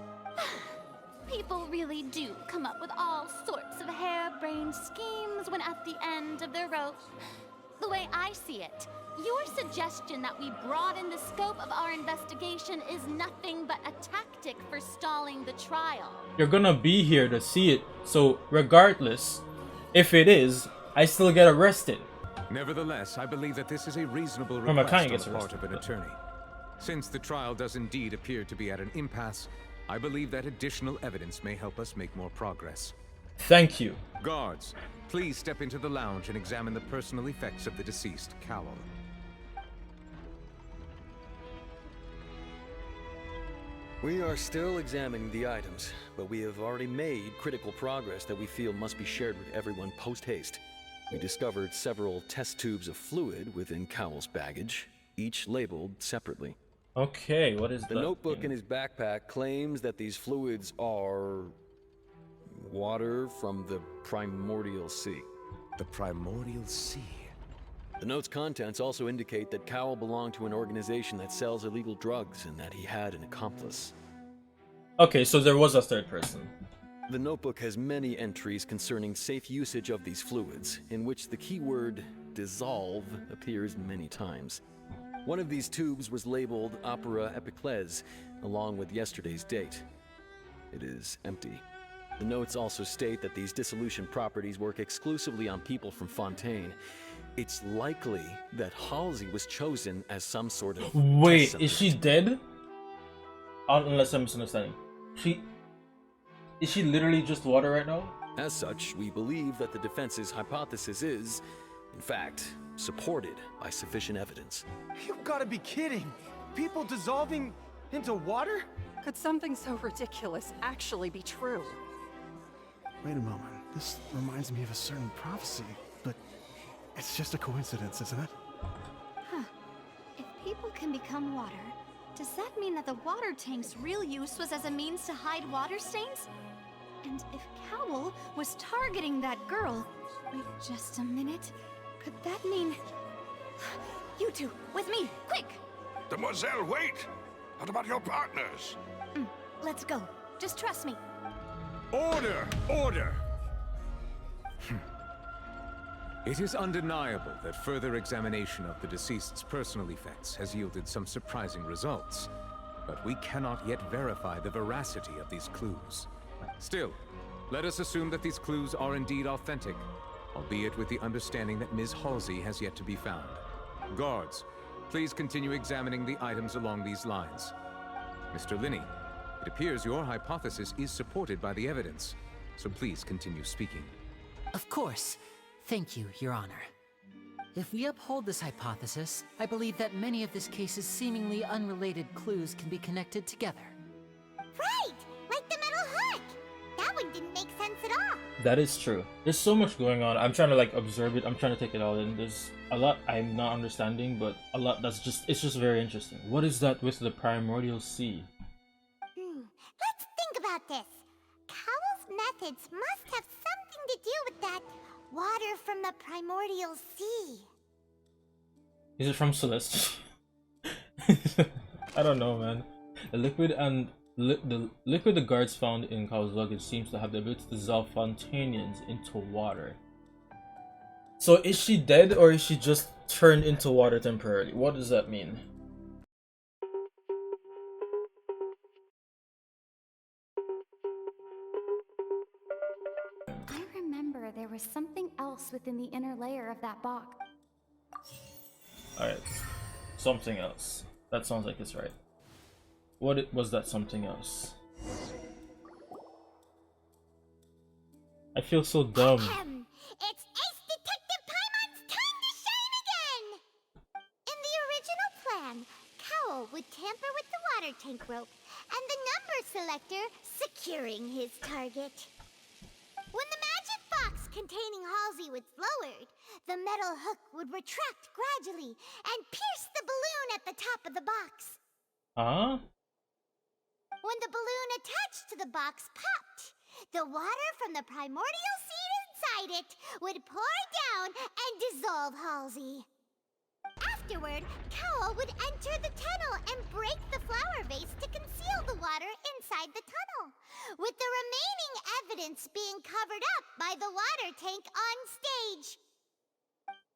People really do come up with all sorts of harebrained schemes when at the end of their rope. The way I see it, your suggestion that we broaden the scope of our investigation is nothing but a tactic for stalling the trial. You're gonna be here to see it, so regardless, if it is, I still get arrested. Nevertheless, I believe that this is a reasonable request on the part of an but... attorney. Since the trial does indeed appear to be at an impasse, I believe that additional evidence may help us make more progress. Thank you. Guards, please step into the lounge and examine the personal effects of the deceased Cowell. We are still examining the items, but we have already made critical progress that we feel must be shared with everyone post-haste. We discovered several test tubes of fluid within Cowell's baggage, each labeled separately. Okay, what is the notebook in his backpack claims that these fluids are water from the primordial sea. The primordial sea? The note's contents also indicate that Cowell belonged to an organization that sells illegal drugs and that he had an accomplice. Okay, so there was a third person. The notebook has many entries concerning safe usage of these fluids, in which the keyword dissolve appears many times. One of these tubes was labeled Opera Epiclese, along with yesterday's date. It is empty. The notes also state that these dissolution properties work exclusively on people from Fontaine. It's likely that Halsey was chosen as some sort of... Wait, is she dead? Unless I'm misunderstanding. Is she literally just water right now? As such, we believe that the defense's hypothesis is, in fact, supported by sufficient evidence. You've got to be kidding! People dissolving into water? Could something so ridiculous actually be true? Wait a moment. This reminds me of a certain prophecy, but it's just a coincidence, isn't it? Huh. If people can become water, does that mean that the water tank's real use was as a means to hide water stains? And if Cowl was targeting that girl... Wait just a minute. Could that mean... You two, with me, quick! Demoiselle, wait! What about your partners? Let's go. Just trust me. Order! Order! It is undeniable that further examination of the deceased's personal effects has yielded some surprising results, but we cannot yet verify the veracity of these clues. Still, let us assume that these clues are indeed authentic, albeit with the understanding that Ms. Halsey has yet to be found. Guards, please continue examining the items along these lines. Mr. Lyney, it appears your hypothesis is supported by the evidence, so please continue speaking. Of course. Thank you, Your Honor. If we uphold this hypothesis, I believe that many of this case's seemingly unrelated clues can be connected together. Right! Like the metal hook! That one didn't make sense at all. That is true. There's so much going on. I'm trying to like observe it. I'm trying to take it all in. There's a lot I'm not understanding, but a lot that's it's just very interesting. What is that with the primordial sea? Let's think about this. Cowell's methods must have something to do with that water from the primordial sea. Is it from Celeste? I don't know, man. The liquid and the liquid the guards found in Cowell's luggage seems to have the ability to dissolve Fontainians into water. So is she dead or is she just turned into water temporarily? What does that mean? I remember there was something else within the inner layer of that box. Alright. Something else. That sounds like it's right. What was that something else? I feel so dumb. It's Ace Detective Paimon's time to shine again! In the original plan, Cowell would tamper with the water tank rope and the number selector securing his target. When the magic box containing Halsey was lowered, the metal hook would retract gradually and pierce the balloon at the top of the box. Huh? When the balloon attached to the box popped, the water from the primordial seed inside it would pour down and dissolve Halsey. Afterward, Cowell would enter the tunnel and break the flower vase to conceal the water inside the tunnel, with the remaining evidence being covered up by the water tank on stage.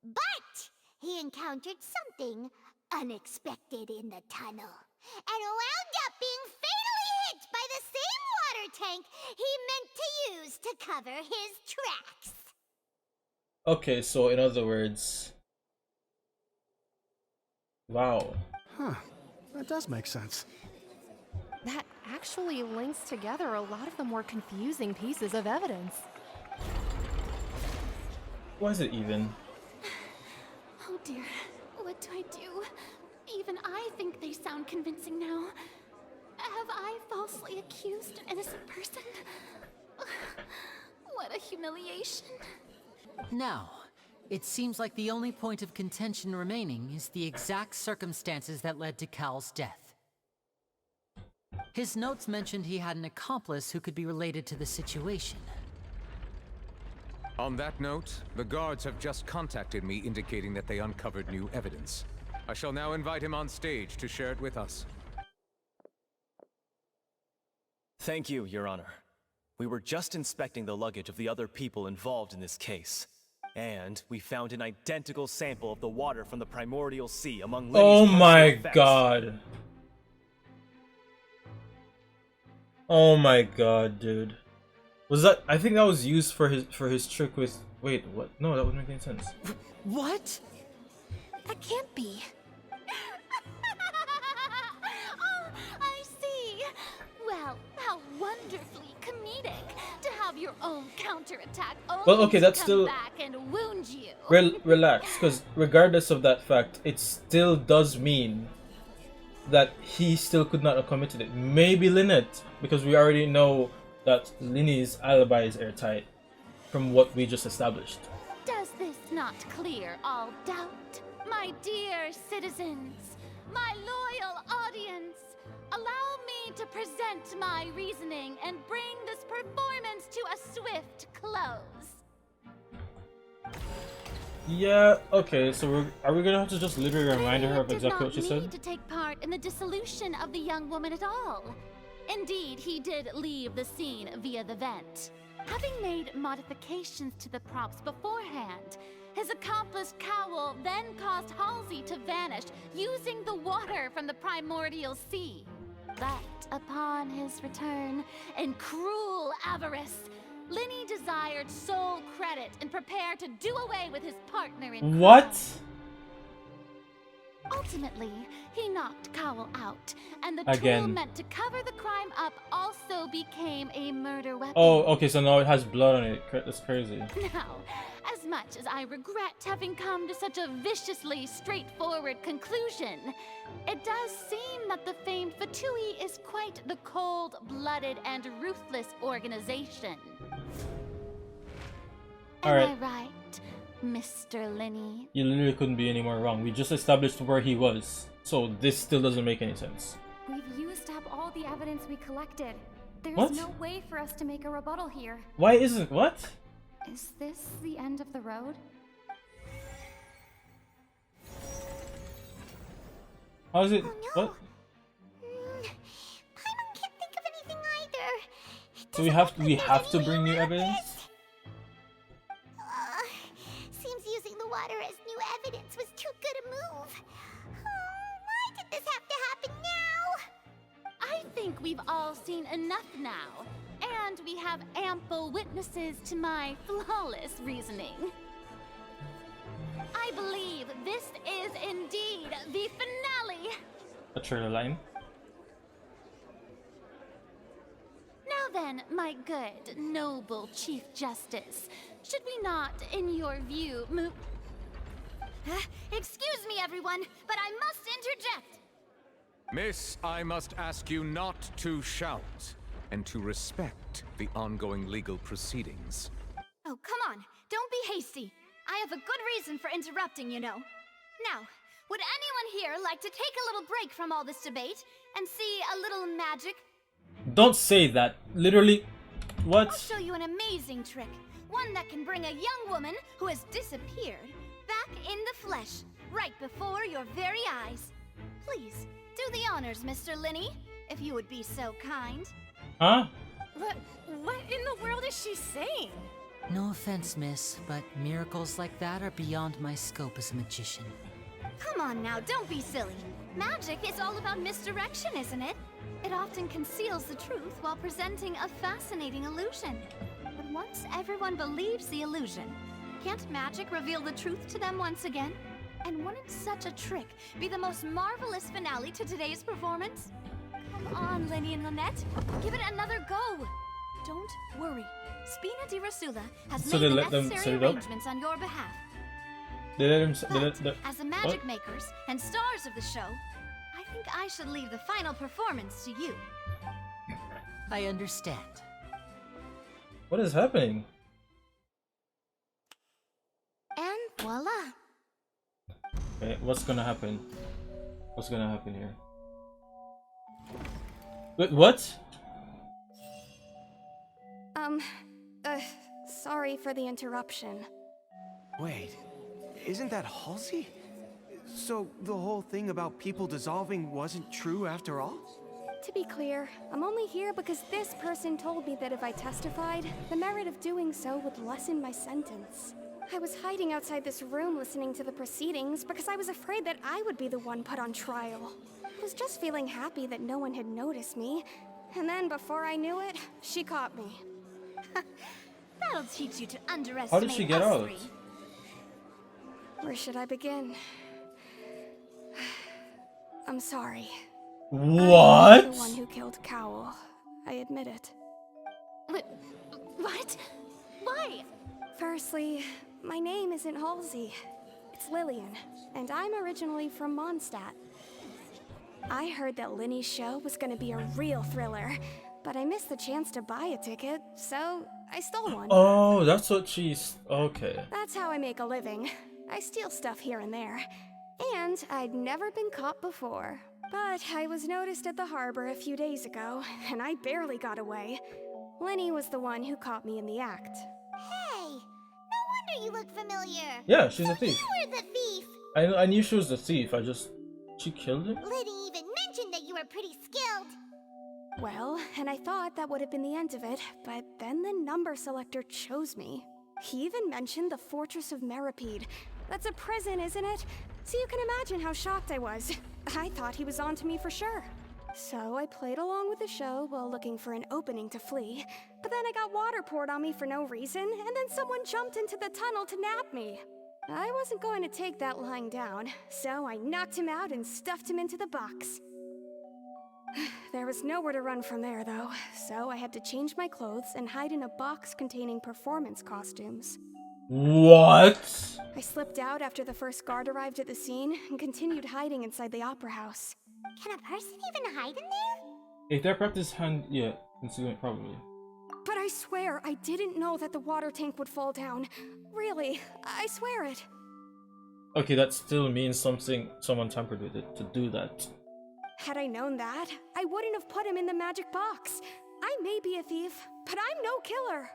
But he encountered something unexpected in the tunnel, and wound up being fatally hit by the same water tank he meant to use to cover his tracks. Okay, so in other words... Wow. Huh. That does make sense. That actually links together a lot of the more confusing pieces of evidence. Why is it even? Oh dear, what do I do? Even I think they sound convincing now. Have I falsely accused an innocent person? What a humiliation. Now, it seems like the only point of contention remaining is the exact circumstances that led to Cal's death. His notes mentioned he had an accomplice who could be related to the situation. On that note, the guards have just contacted me indicating that they uncovered new evidence. I shall now invite him on stage to share it with us. Thank you, Your Honor. We were just inspecting the luggage of the other people involved in this case. And we found an identical sample of the water from the primordial sea among Lyney's Oh my effects. god. Oh my god, dude. Was that? I think that was used for his trick with. Wait, what? No, that wouldn't make any sense. What? That can't be. Oh, I see. Well, how wonderfully comedic to have your own counterattack only Well, okay, to that's come still. back and wound you. Relax, because regardless of that fact, it still does mean that he still could not have committed it. Maybe Lynette, because we already know that Lyney's alibi is airtight from what we just established. Does this not clear all doubt? My dear citizens, my loyal audience, allow me to present my reasoning and bring this performance to a swift close. Yeah, okay, so are we gonna have to just literally remind her of exactly what she Did said? not need to take part in the dissolution of the young woman at all. Indeed, he did leave the scene via the vent. Having made modifications to the props beforehand, his accomplice Cowell then caused Halsey to vanish using the water from the primordial sea. But upon his return, in cruel avarice, Lyney desired sole credit and prepared to do away with his partner in crime. What? Ultimately, he knocked Cowell out, and the Again. tool meant to cover the crime up also became a murder weapon. Oh, okay, so now it has blood on it. That's crazy. Now, as much as I regret having come to such a viciously straightforward conclusion, it does seem that the famed Fatui is quite the cold-blooded and ruthless organization. Alright. Am I right, Mr. Lyney? You literally couldn't be any more wrong. We just established where he was. So this still doesn't make any sense. We've used up all the evidence we collected. There's What? no way for us to make a rebuttal here. Why isn't what? Is this the end of the road? How is it? Oh, What? Paimon can't think of anything either. So we have to bring new evidence? Seems using the water as new evidence was too good a move. Why did this have to happen now? I think we've all seen enough now, and we have ample witnesses to my flawless reasoning. I believe this is indeed the finale. A trailer line? Now then, my good, noble Chief Justice, should we not, in your view, move... Excuse me, everyone, but I must interject. Miss, I must ask you not to shout, and to respect the ongoing legal proceedings. Oh, come on. Don't be hasty. I have a good reason for interrupting, you know. Now, would anyone here like to take a little break from all this debate and see a little magic? Don't say that. Literally. What? I'll show you an amazing trick. One that can bring a young woman who has disappeared back in the flesh, right before your very eyes. Please, do the honors, Mr. Lyney, if you would be so kind. Huh? What in the world is she saying? No offense, miss, but miracles like that are beyond my scope as a magician. Come on now, don't be silly. Magic is all about misdirection, isn't it? It often conceals the truth while presenting a fascinating illusion. But once everyone believes the illusion, can't magic reveal the truth to them once again? And wouldn't such a trick be the most marvelous finale to today's performance? Come on, Lyney and Lynette. Give it another go. Don't worry. Spina di Rasula has So made they the let them necessary set it up? arrangements on your behalf. They let him. As the magic makers and stars of the show, I think I should leave the final performance to you. I understand. What is happening? And voila. Okay, what's gonna happen? What's gonna happen here? Wait, what? Sorry for the interruption. Wait, isn't that Halsey? So the whole thing about people dissolving wasn't true after all? To be clear, I'm only here because this person told me that if I testified, the merit of doing so would lessen my sentence. I was hiding outside this room listening to the proceedings because I was afraid that I would be the one put on trial. I was just feeling happy that no one had noticed me, and then before I knew it, she caught me. That'll teach you to underestimate How did she get us out? three. Where should I begin? I'm sorry. What? I'm the one who killed Cowl. I admit it. What? Why? Firstly, my name isn't Halsey. It's Lillian, and I'm originally from Mondstadt. I heard that Lyney's show was gonna be a real thriller, but I missed the chance to buy a ticket, so I stole one. Oh, that's what she's... Okay. That's how I make a living. I steal stuff here and there. And I'd never been caught before. But I was noticed at the harbor a few days ago, and I barely got away. Lyney was the one who caught me in the act. Hey, no wonder you look familiar. Yeah, she's a thief. You were the thief. I knew she was the thief, She killed him? Lyney even mentioned that you were pretty skilled. Well, and I thought that would have been the end of it, but then the number selector chose me. He even mentioned the Fortress of Meripede. That's a prison, isn't it? So you can imagine how shocked I was. I thought he was onto me for sure. So I played along with the show while looking for an opening to flee. But then I got water poured on me for no reason, and then someone jumped into the tunnel to nab me. I wasn't going to take that lying down, so I knocked him out and stuffed him into the box. There was nowhere to run from there, though, so I had to change my clothes and hide in a box containing performance costumes. What? I slipped out after the first guard arrived at the scene and continued hiding inside the opera house. Can a person even hide in there? If they're practice hand, yeah, concealment probably. But I swear I didn't know that the water tank would fall down. Really, I swear it. Okay, that still means someone tampered with it to do that. Had I known that, I wouldn't have put him in the magic box. I may be a thief, but I'm no killer.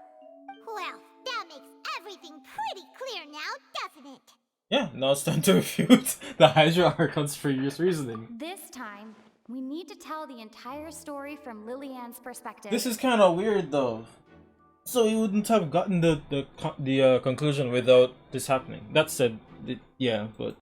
Well, that makes everything pretty clear now, doesn't it? Yeah, now it's time to refute the Hydra Archon's previous reasoning. This time, we need to tell the entire story from Lillian's perspective. This is kind of weird though. So you wouldn't have gotten the conclusion without this happening. That said, yeah, but...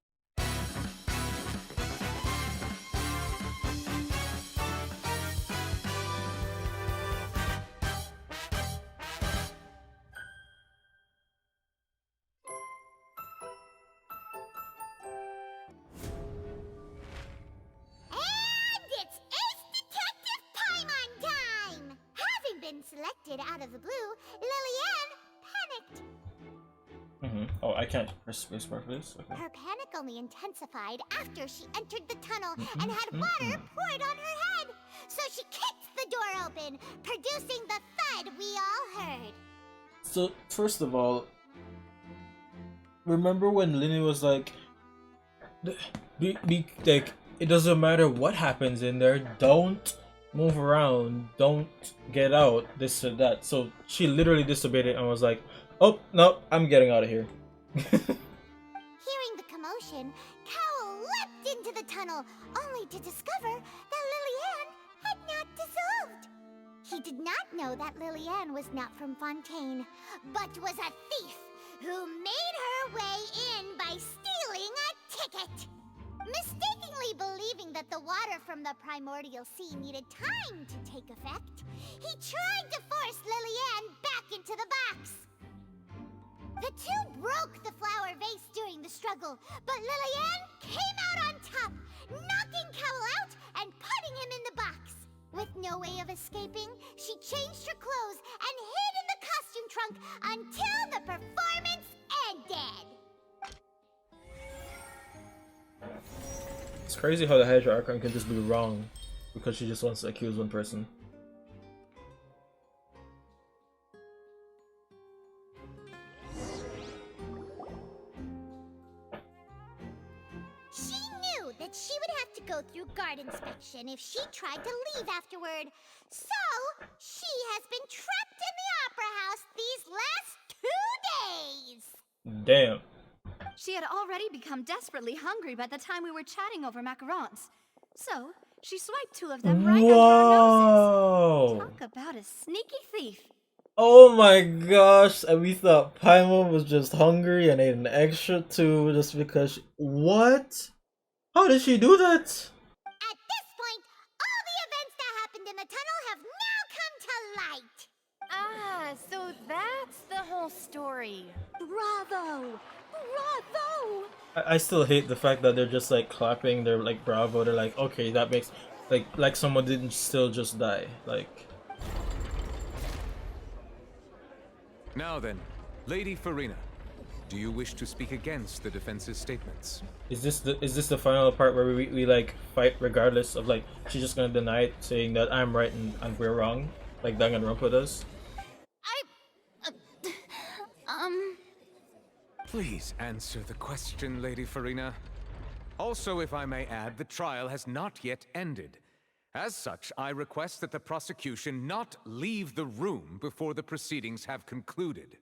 Selected out of the blue, Lillian panicked. Oh, I can't press spacebar for this? Okay. Her panic only intensified after she entered the tunnel and had water poured on her head. So she kicked the door open, producing the thud we all heard. So, first of all, remember when Lyney was like, like, it doesn't matter what happens in there, don't move around, don't get out, this or that. So she literally disobeyed it and was like, oh, no, I'm getting out of here. Hearing the commotion, Cowl leapt into the tunnel, only to discover that Lillian had not dissolved. He did not know that Lillian was not from Fontaine, but was a thief who made her way in by stealing a ticket. Mistakenly believing that the water from the primordial sea needed time to take effect, he tried to force Lillian back into the box. The two broke the flower vase during the struggle, but Lillian came out on top, knocking Cowl out and putting him in the box. With no way of escaping, she changed her clothes and hid in the costume trunk until the performance ended. It's crazy how the Hydra Archon can just be wrong because she just wants to accuse one person. She knew that she would have to go through guard inspection if she tried to leave afterward. So, she has been trapped in the Opera House these last 2 days. Damn. She had already become desperately hungry by the time we were chatting over macarons. So, She swiped 2 of them right under our noses. Talk about a sneaky thief. Oh my gosh, and we thought Paimon was just hungry and ate an extra 2 just because what? How did she do that? At this point, all the events that happened in the tunnel have now come to light. Ah, so that's the whole story. Bravo! Bravo! I still hate the fact that they're just like clapping, they're like bravo, they're like, okay, that makes like someone didn't still just die. Like Now then, Lady Farina, do you wish to speak against the defense's statements? is this the final part where we like fight regardless of like she's just gonna deny it, saying that I'm right and we're wrong, like Danganronpa does? Please answer the question, Lady Farina. Also, if I may add, the trial has not yet ended. As such, I request that the prosecution not leave the room before the proceedings have concluded.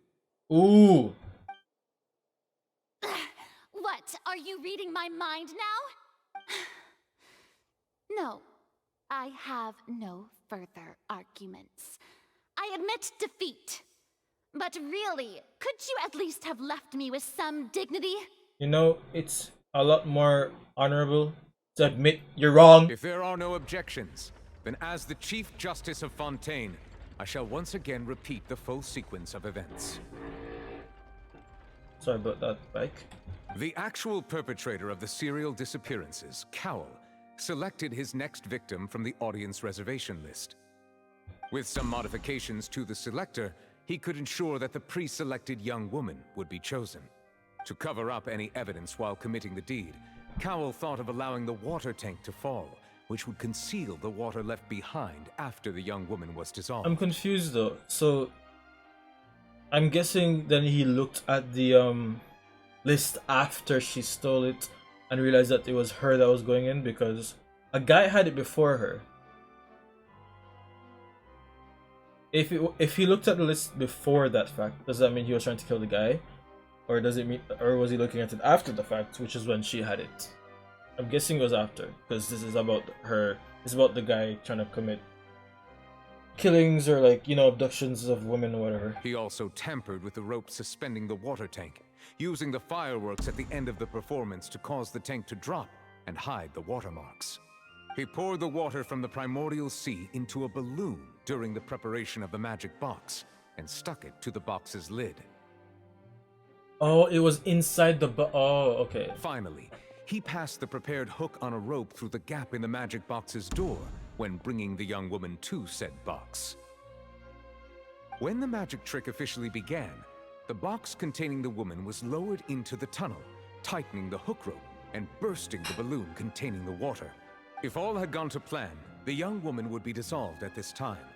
Ooh. What? Are you reading my mind now? No, I have no further arguments. I admit defeat. But really, could you at least have left me with some dignity? You know, it's a lot more honorable to admit you're wrong. If there are no objections, then as the Chief Justice of Fontaine, I shall once again repeat the full sequence of events. Sorry about that, Mike. The actual perpetrator of the serial disappearances, Cowell, selected his next victim from the audience reservation list. With some modifications to the selector, he could ensure that the pre-selected young woman would be chosen. To cover up any evidence while committing the deed, Cowell thought of allowing the water tank to fall, which would conceal the water left behind after the young woman was dissolved. I'm confused though. So I'm guessing then he looked at the list after she stole it and realized that it was her that was going in, because a guy had it before her. If he looked at the list before that fact, does that mean he was trying to kill the guy? Or does it mean, or was he looking at it after the fact, which is when she had it? I'm guessing it was after, because this is about her. It's about the guy trying to commit killings or like, you know, abductions of women or whatever. He also tampered with the rope suspending the water tank, using the fireworks at the end of the performance to cause the tank to drop and hide the watermarks. He poured the water from the primordial sea into a balloon during the preparation of the magic box and stuck it to the box's lid. Oh, it was inside the oh, okay. Finally, he passed the prepared hook on a rope through the gap in the magic box's door when bringing the young woman to said box. When the magic trick officially began, the box containing the woman was lowered into the tunnel, tightening the hook rope and bursting the balloon containing the water. If all had gone to plan, the young woman would be dissolved at this time.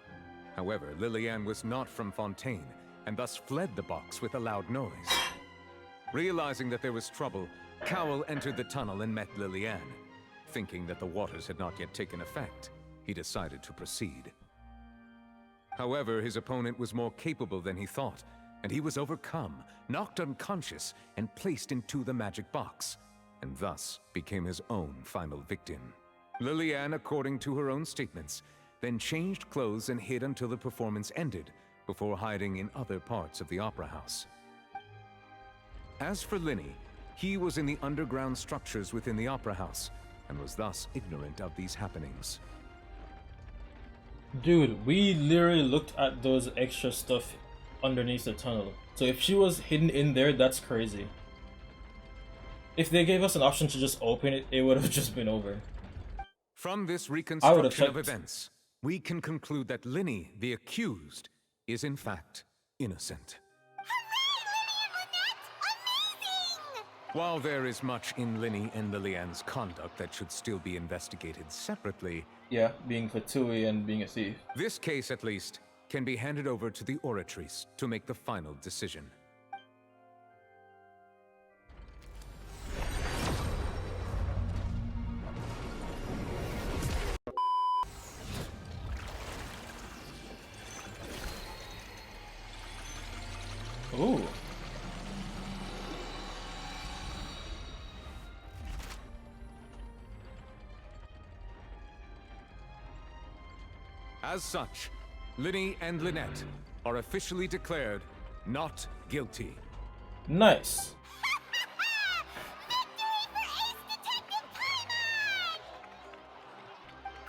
However, Lillian was not from Fontaine, and thus fled the box with a loud noise. Realizing that there was trouble, Cowell entered the tunnel and met Lillian. Thinking that the waters had not yet taken effect, he decided to proceed. However, his opponent was more capable than he thought, and he was overcome, knocked unconscious, and placed into the magic box, and thus became his own final victim. Lillian, according to her own statements, then changed clothes and hid until the performance ended, before hiding in other parts of the opera house. As for Lyney, he was in the underground structures within the opera house, and was thus ignorant of these happenings. Dude, we literally looked at those extra stuff underneath the tunnel. So if she was hidden in there, that's crazy. If they gave us an option to just open it, it would have just been over. From this reconstruction of events, we can conclude that Lyney, the accused, is in fact innocent. While there is much in Lyney and Lillian's conduct that should still be investigated separately, yeah, being Fatui and being a thief, this case at least can be handed over to the Oratrice to make the final decision. Ooh. As such, Lyney and Lynette are officially declared not guilty. Nice.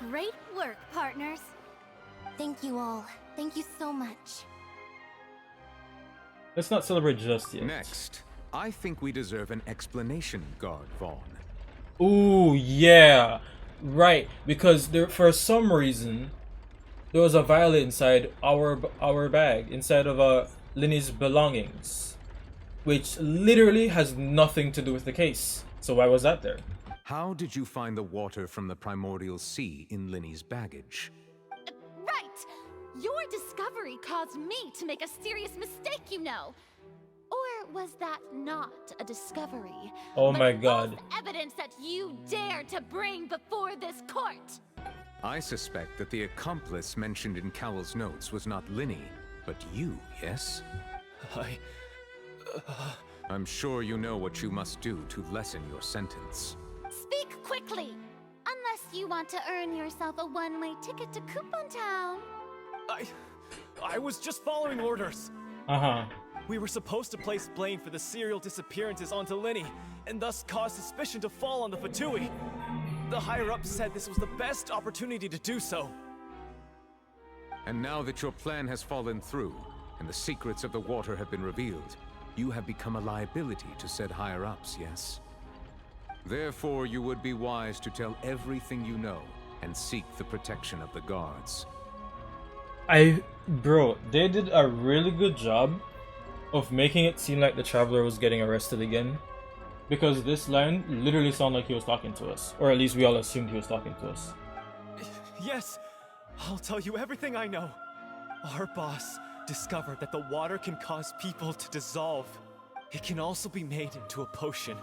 Great work, partners. Thank you all. Thank you so much. Let's not celebrate just yet. Next, I think we deserve an explanation, Guard Vaughn. Ooh, yeah. Right, because there, for some reason, there was a violet inside our bag, inside of Lyney's belongings, which literally has nothing to do with the case. So why was that there? How did you find the water from the primordial sea in Lyney's baggage? Right! Your discovery caused me to make a serious mistake, you know. Or was that not a discovery? Oh but my god. false evidence that you dared to bring before this court? I suspect that the accomplice mentioned in Cowell's notes was not Lyney, but you, yes? I'm sure you know what you must do to lessen your sentence. Speak quickly! Unless you want to earn yourself a one-way ticket to Coupon Town. I was just following orders. Uh-huh. We were supposed to place blame for the serial disappearances onto Lyney, and thus cause suspicion to fall on the Fatui. The higher-ups said this was the best opportunity to do so. And now that your plan has fallen through, and the secrets of the water have been revealed, you have become a liability to said higher-ups, yes? Therefore, you would be wise to tell everything you know, and seek the protection of the guards. Bro, they did a really good job of making it seem like the Traveler was getting arrested again. Because this line literally sounded like he was talking to us. Or at least we all assumed he was talking to us. Yes, I'll tell you everything I know. Our boss discovered that the water can cause people to dissolve. It can also be made into a potion,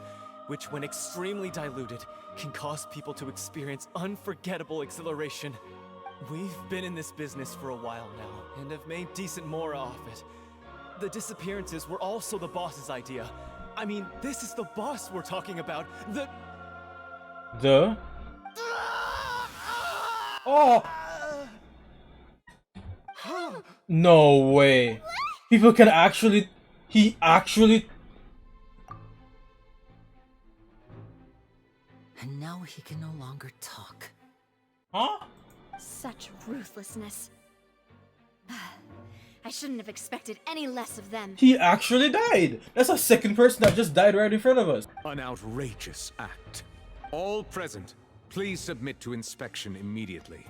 which when extremely diluted, can cause people to experience unforgettable exhilaration. We've been in this business for a while now, and have made decent more off it. The disappearances were also the boss's idea. I mean, this is the boss we're talking about. The? Oh! No way. People can actually... He actually... And now he can no longer talk. Huh? Such ruthlessness. I shouldn't have expected any less of them. He actually died! That's a second person that just died right in front of us. An outrageous act. All present, please submit to inspection immediately.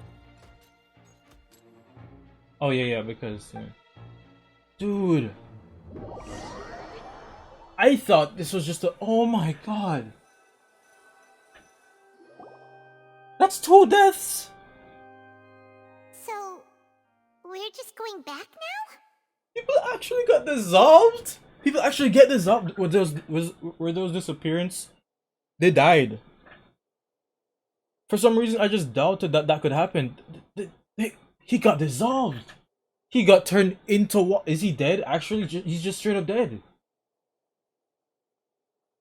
Oh yeah, because... Dude! I thought this was just a... Oh my god! That's 2 deaths! So, we're just going back now? People actually got dissolved? People actually get dissolved? Were those disappearances? They died. For some reason, I just doubted that that could happen. He got dissolved. He got turned into what? Is he dead? Actually, he's just straight up dead.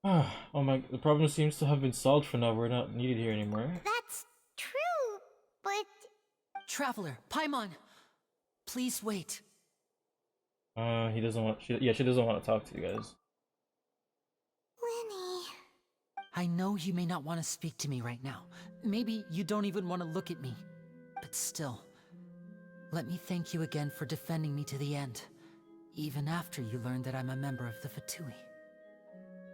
Oh my, the problem seems to have been solved for now. We're not needed here anymore. That's true, but... Traveler, Paimon, please wait. He doesn't want... she doesn't want to talk to you guys. Lyney... I know you may not want to speak to me right now. Maybe you don't even want to look at me. But still, let me thank you again for defending me to the end. Even after you learned that I'm a member of the Fatui.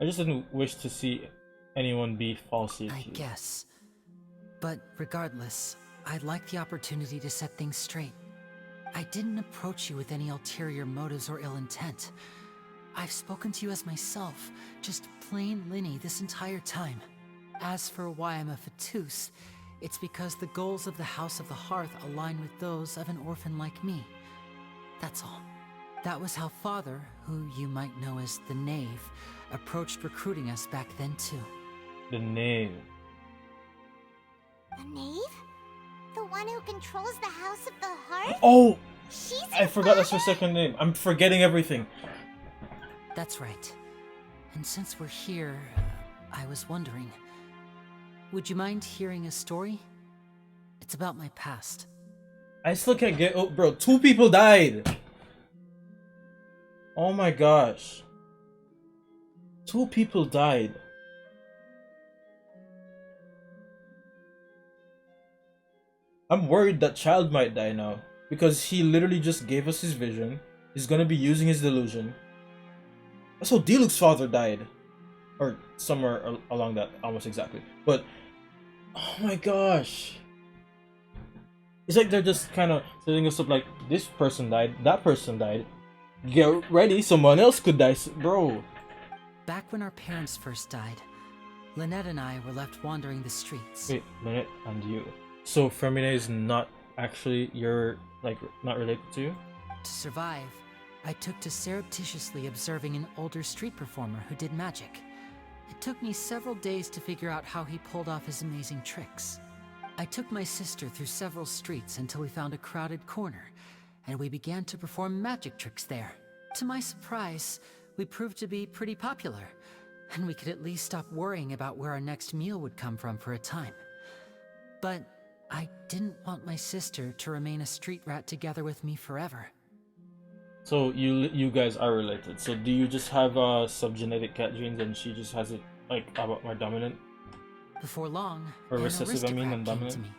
I just didn't wish to see anyone be falsely accused. I guess. But regardless, I'd like the opportunity to set things straight. I didn't approach you with any ulterior motives or ill intent. I've spoken to you as myself, just plain Lyney this entire time. As for why I'm a Fatus, it's because the goals of the House of the Hearth align with those of an orphan like me. That's all. That was how Father, who you might know as the Knave, approached recruiting us back then too. The Knave. The Knave? The one who controls the House of the Hearth? Oh! She's I forgot that's her second name. I'm forgetting everything. That's right. And since we're here, I was wondering, would you mind hearing a story? It's about my past. I still can't get... Oh, bro, 2 people died! Oh my gosh. 2 people died. I'm worried that child might die now. Because he literally just gave us his vision. He's gonna be using his delusion. That's how Diluc's father died. Or somewhere along that, almost exactly. But, oh my gosh. It's like they're just kind of setting us up like, this person died, that person died. Get ready, someone else could die, bro. Back when our parents first died, Lynette and I were left wandering the streets. Wait, Lynette and you. So Femine is not actually not related to you? To survive, I took to surreptitiously observing an older street performer who did magic. It took me several days to figure out how he pulled off his amazing tricks. I took my sister through several streets until we found a crowded corner, and we began to perform magic tricks there. To my surprise, we proved to be pretty popular, and we could at least stop worrying about where our next meal would come from for a time. But I didn't want my sister to remain a street rat together with me forever. So you guys are related. So do you just have subgenetic cat genes and she just has it like about more dominant? Before long, or an recessive, I mean, aristocrat and came dominant? to me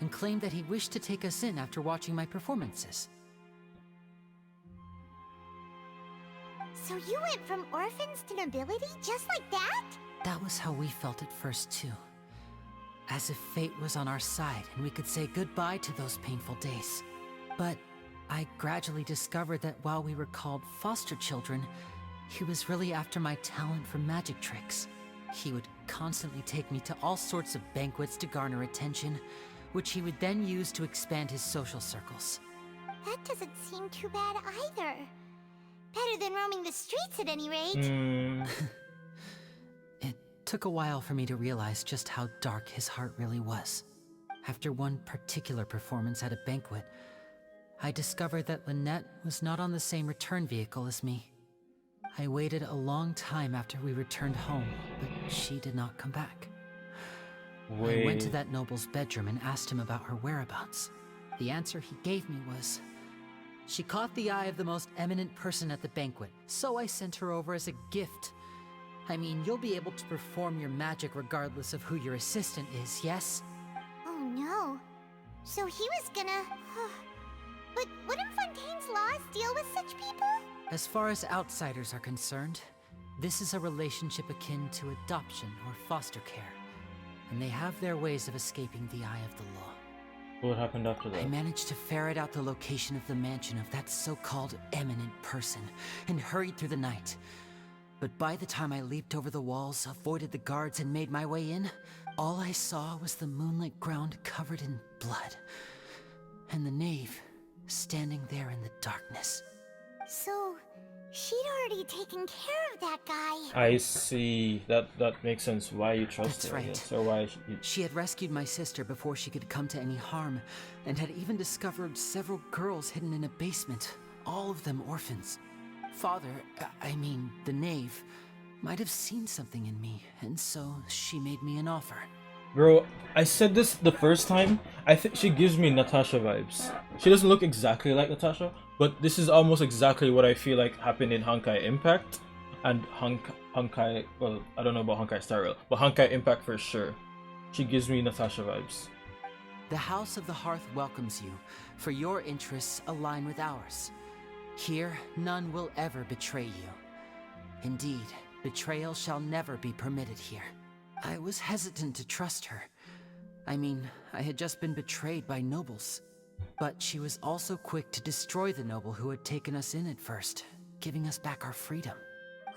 and claimed that he wished to take us in after watching my performances. So you went from orphans to nobility just like that? That was how we felt at first too. As if fate was on our side and we could say goodbye to those painful days. But I gradually discovered that while we were called foster children, he was really after my talent for magic tricks. He would constantly take me to all sorts of banquets to garner attention, which he would then use to expand his social circles. That doesn't seem too bad either. Better than roaming the streets at any rate. It took a while for me to realize just how dark his heart really was. After one particular performance at a banquet, I discovered that Lynette was not on the same return vehicle as me. I waited a long time after we returned home, but she did not come back. I went to that noble's bedroom and asked him about her whereabouts. The answer he gave me was, she caught the eye of the most eminent person at the banquet, so I sent her over as a gift. I mean, you'll be able to perform your magic regardless of who your assistant is, yes? Oh no. So he was gonna... But wouldn't Fontaine's laws deal with such people? As far as outsiders are concerned, this is a relationship akin to adoption or foster care, and they have their ways of escaping the eye of the law. What happened after that? I managed to ferret out the location of the mansion of that so-called eminent person, and hurried through the night. But by the time I leaped over the walls, avoided the guards, and made my way in, all I saw was the moonlit ground covered in blood, and the knave standing there in the darkness. So, she'd already taken care of that guy. I see. That makes sense. Why you trust That's her, I right. guess. Or why She had rescued my sister before she could come to any harm, and had even discovered several girls hidden in a basement, all of them orphans. Father, I mean, the knave, might have seen something in me, and so she made me an offer. Bro, I said this the first time. I think she gives me Natasha vibes. She doesn't look exactly like Natasha, but this is almost exactly what I feel like happened in Honkai Impact and Honkai. Well, I don't know about Honkai Star Rail, but Honkai Impact for sure. She gives me Natasha vibes. The House of the Hearth welcomes you, for your interests align with ours. Here, none will ever betray you. Indeed, betrayal shall never be permitted here. I was hesitant to trust her. I mean, I had just been betrayed by nobles. But she was also quick to destroy the noble who had taken us in at first, giving us back our freedom.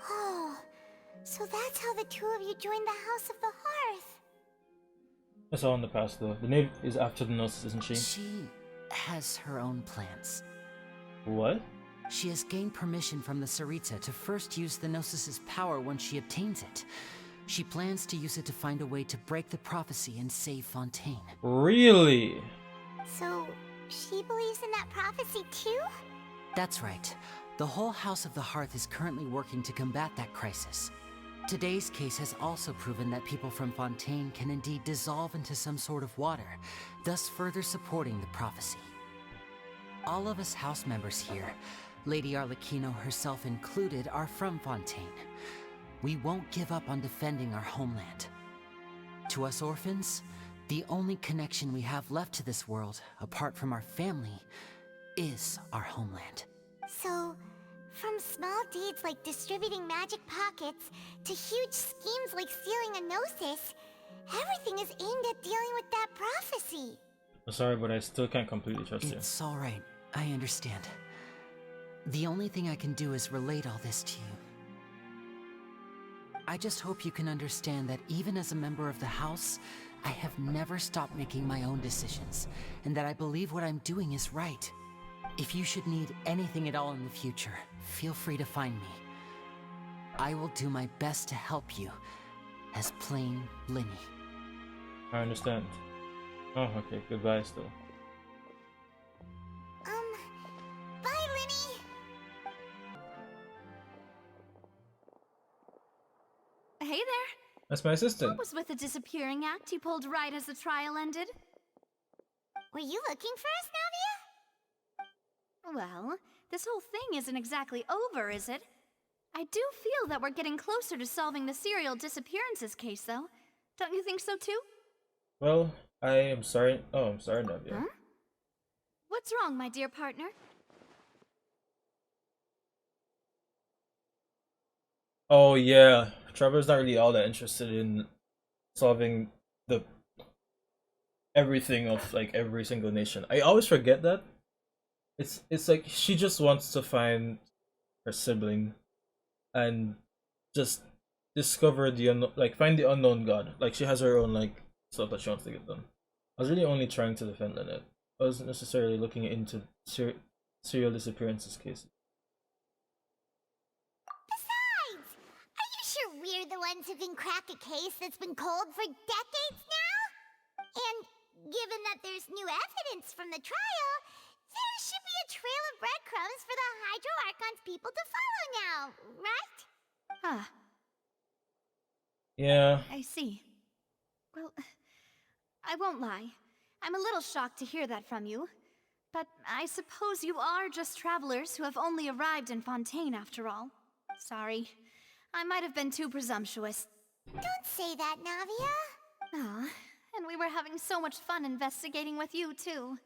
Oh, so that's how the two of you joined the House of the Hearth. That's all in the past though. The knave is after the Gnosis, isn't she? She has her own plans. What? She has gained permission from the Tsaritsa to first use the Gnosis' power once she obtains it. She plans to use it to find a way to break the prophecy and save Fontaine. Really? So, she believes in that prophecy too? That's right. The whole House of the Hearth is currently working to combat that crisis. Today's case has also proven that people from Fontaine can indeed dissolve into some sort of water, thus further supporting the prophecy. All of us house members here, Lady Arlecchino herself included, are from Fontaine. We won't give up on defending our homeland. To us orphans, the only connection we have left to this world, apart from our family, is our homeland. So, from small deeds like distributing magic pockets to huge schemes like stealing a Gnosis, everything is aimed at dealing with that prophecy. I'm sorry, but I still can't completely trust you. It's alright, I understand. The only thing I can do is relate all this to you. I just hope you can understand that even as a member of the House, I have never stopped making my own decisions, and that I believe what I'm doing is right. If you should need anything at all in the future, feel free to find me. I will do my best to help you, as plain Lyney. I understand. Oh, okay, goodbye still. Bye, Lyney! Hey there! That's my assistant. What was with the disappearing act you pulled right as the trial ended? Were you looking for us, Navia? Well, this whole thing isn't exactly over, is it? I do feel that we're getting closer to solving the serial disappearances case, though. Don't you think so, too? Well, I am sorry. Oh, I'm sorry, Navia. Huh? What's wrong, my dear partner? Oh yeah, Trevor's not really all that interested in solving the everything of like every single nation. I always forget that. It's like she just wants to find her sibling and just discover the unknown, like find the unknown god. Like she has her own like stuff that she wants to get done. I was really only trying to defend Lynette. I wasn't necessarily looking into serial disappearances cases. We're the ones who can crack a case that's been cold for decades now? And given that there's new evidence from the trial, there should be a trail of breadcrumbs for the Hydro Archon's people to follow now, right? Huh. Yeah. I see. Well, I won't lie. I'm a little shocked to hear that from you. But I suppose you are just travelers who have only arrived in Fontaine after all. Sorry. I might have been too presumptuous. Don't say that, Navia. Aw, and we were having so much fun investigating with you, too.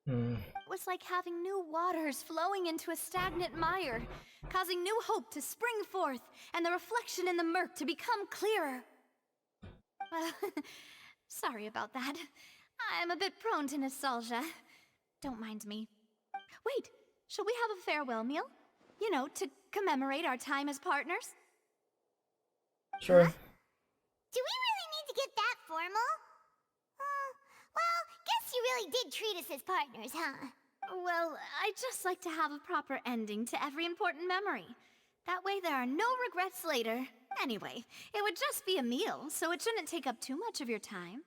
It was like having new waters flowing into a stagnant mire, causing new hope to spring forth, and the reflection in the murk to become clearer. Well, sorry about that. I'm a bit prone to nostalgia. Don't mind me. Wait, shall we have a farewell meal? You know, to commemorate our time as partners? Sure. Huh? Do we really need to get that formal? Well, guess you really did treat us as partners, huh? Well, I'd just like to have a proper ending to every important memory. That way there are no regrets later. Anyway, it would just be a meal, so it shouldn't take up too much of your time.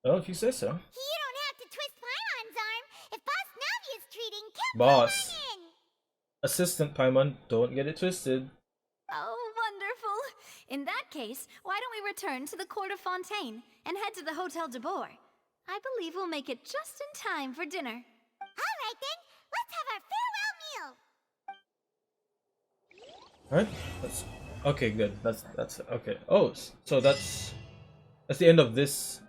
Well, if you say so. You don't have to twist Paimon's arm. If Boss Navia's treating, keep Boss. in. Assistant Paimon, don't get it twisted. Oh, wonderful. In that case, why don't we return to the court of Fontaine and head to the Hotel de Boer? I believe we'll make it just in time for dinner. All right then, let's have our farewell meal. Alright, that's okay. Good. That's okay. Oh, so that's the end of this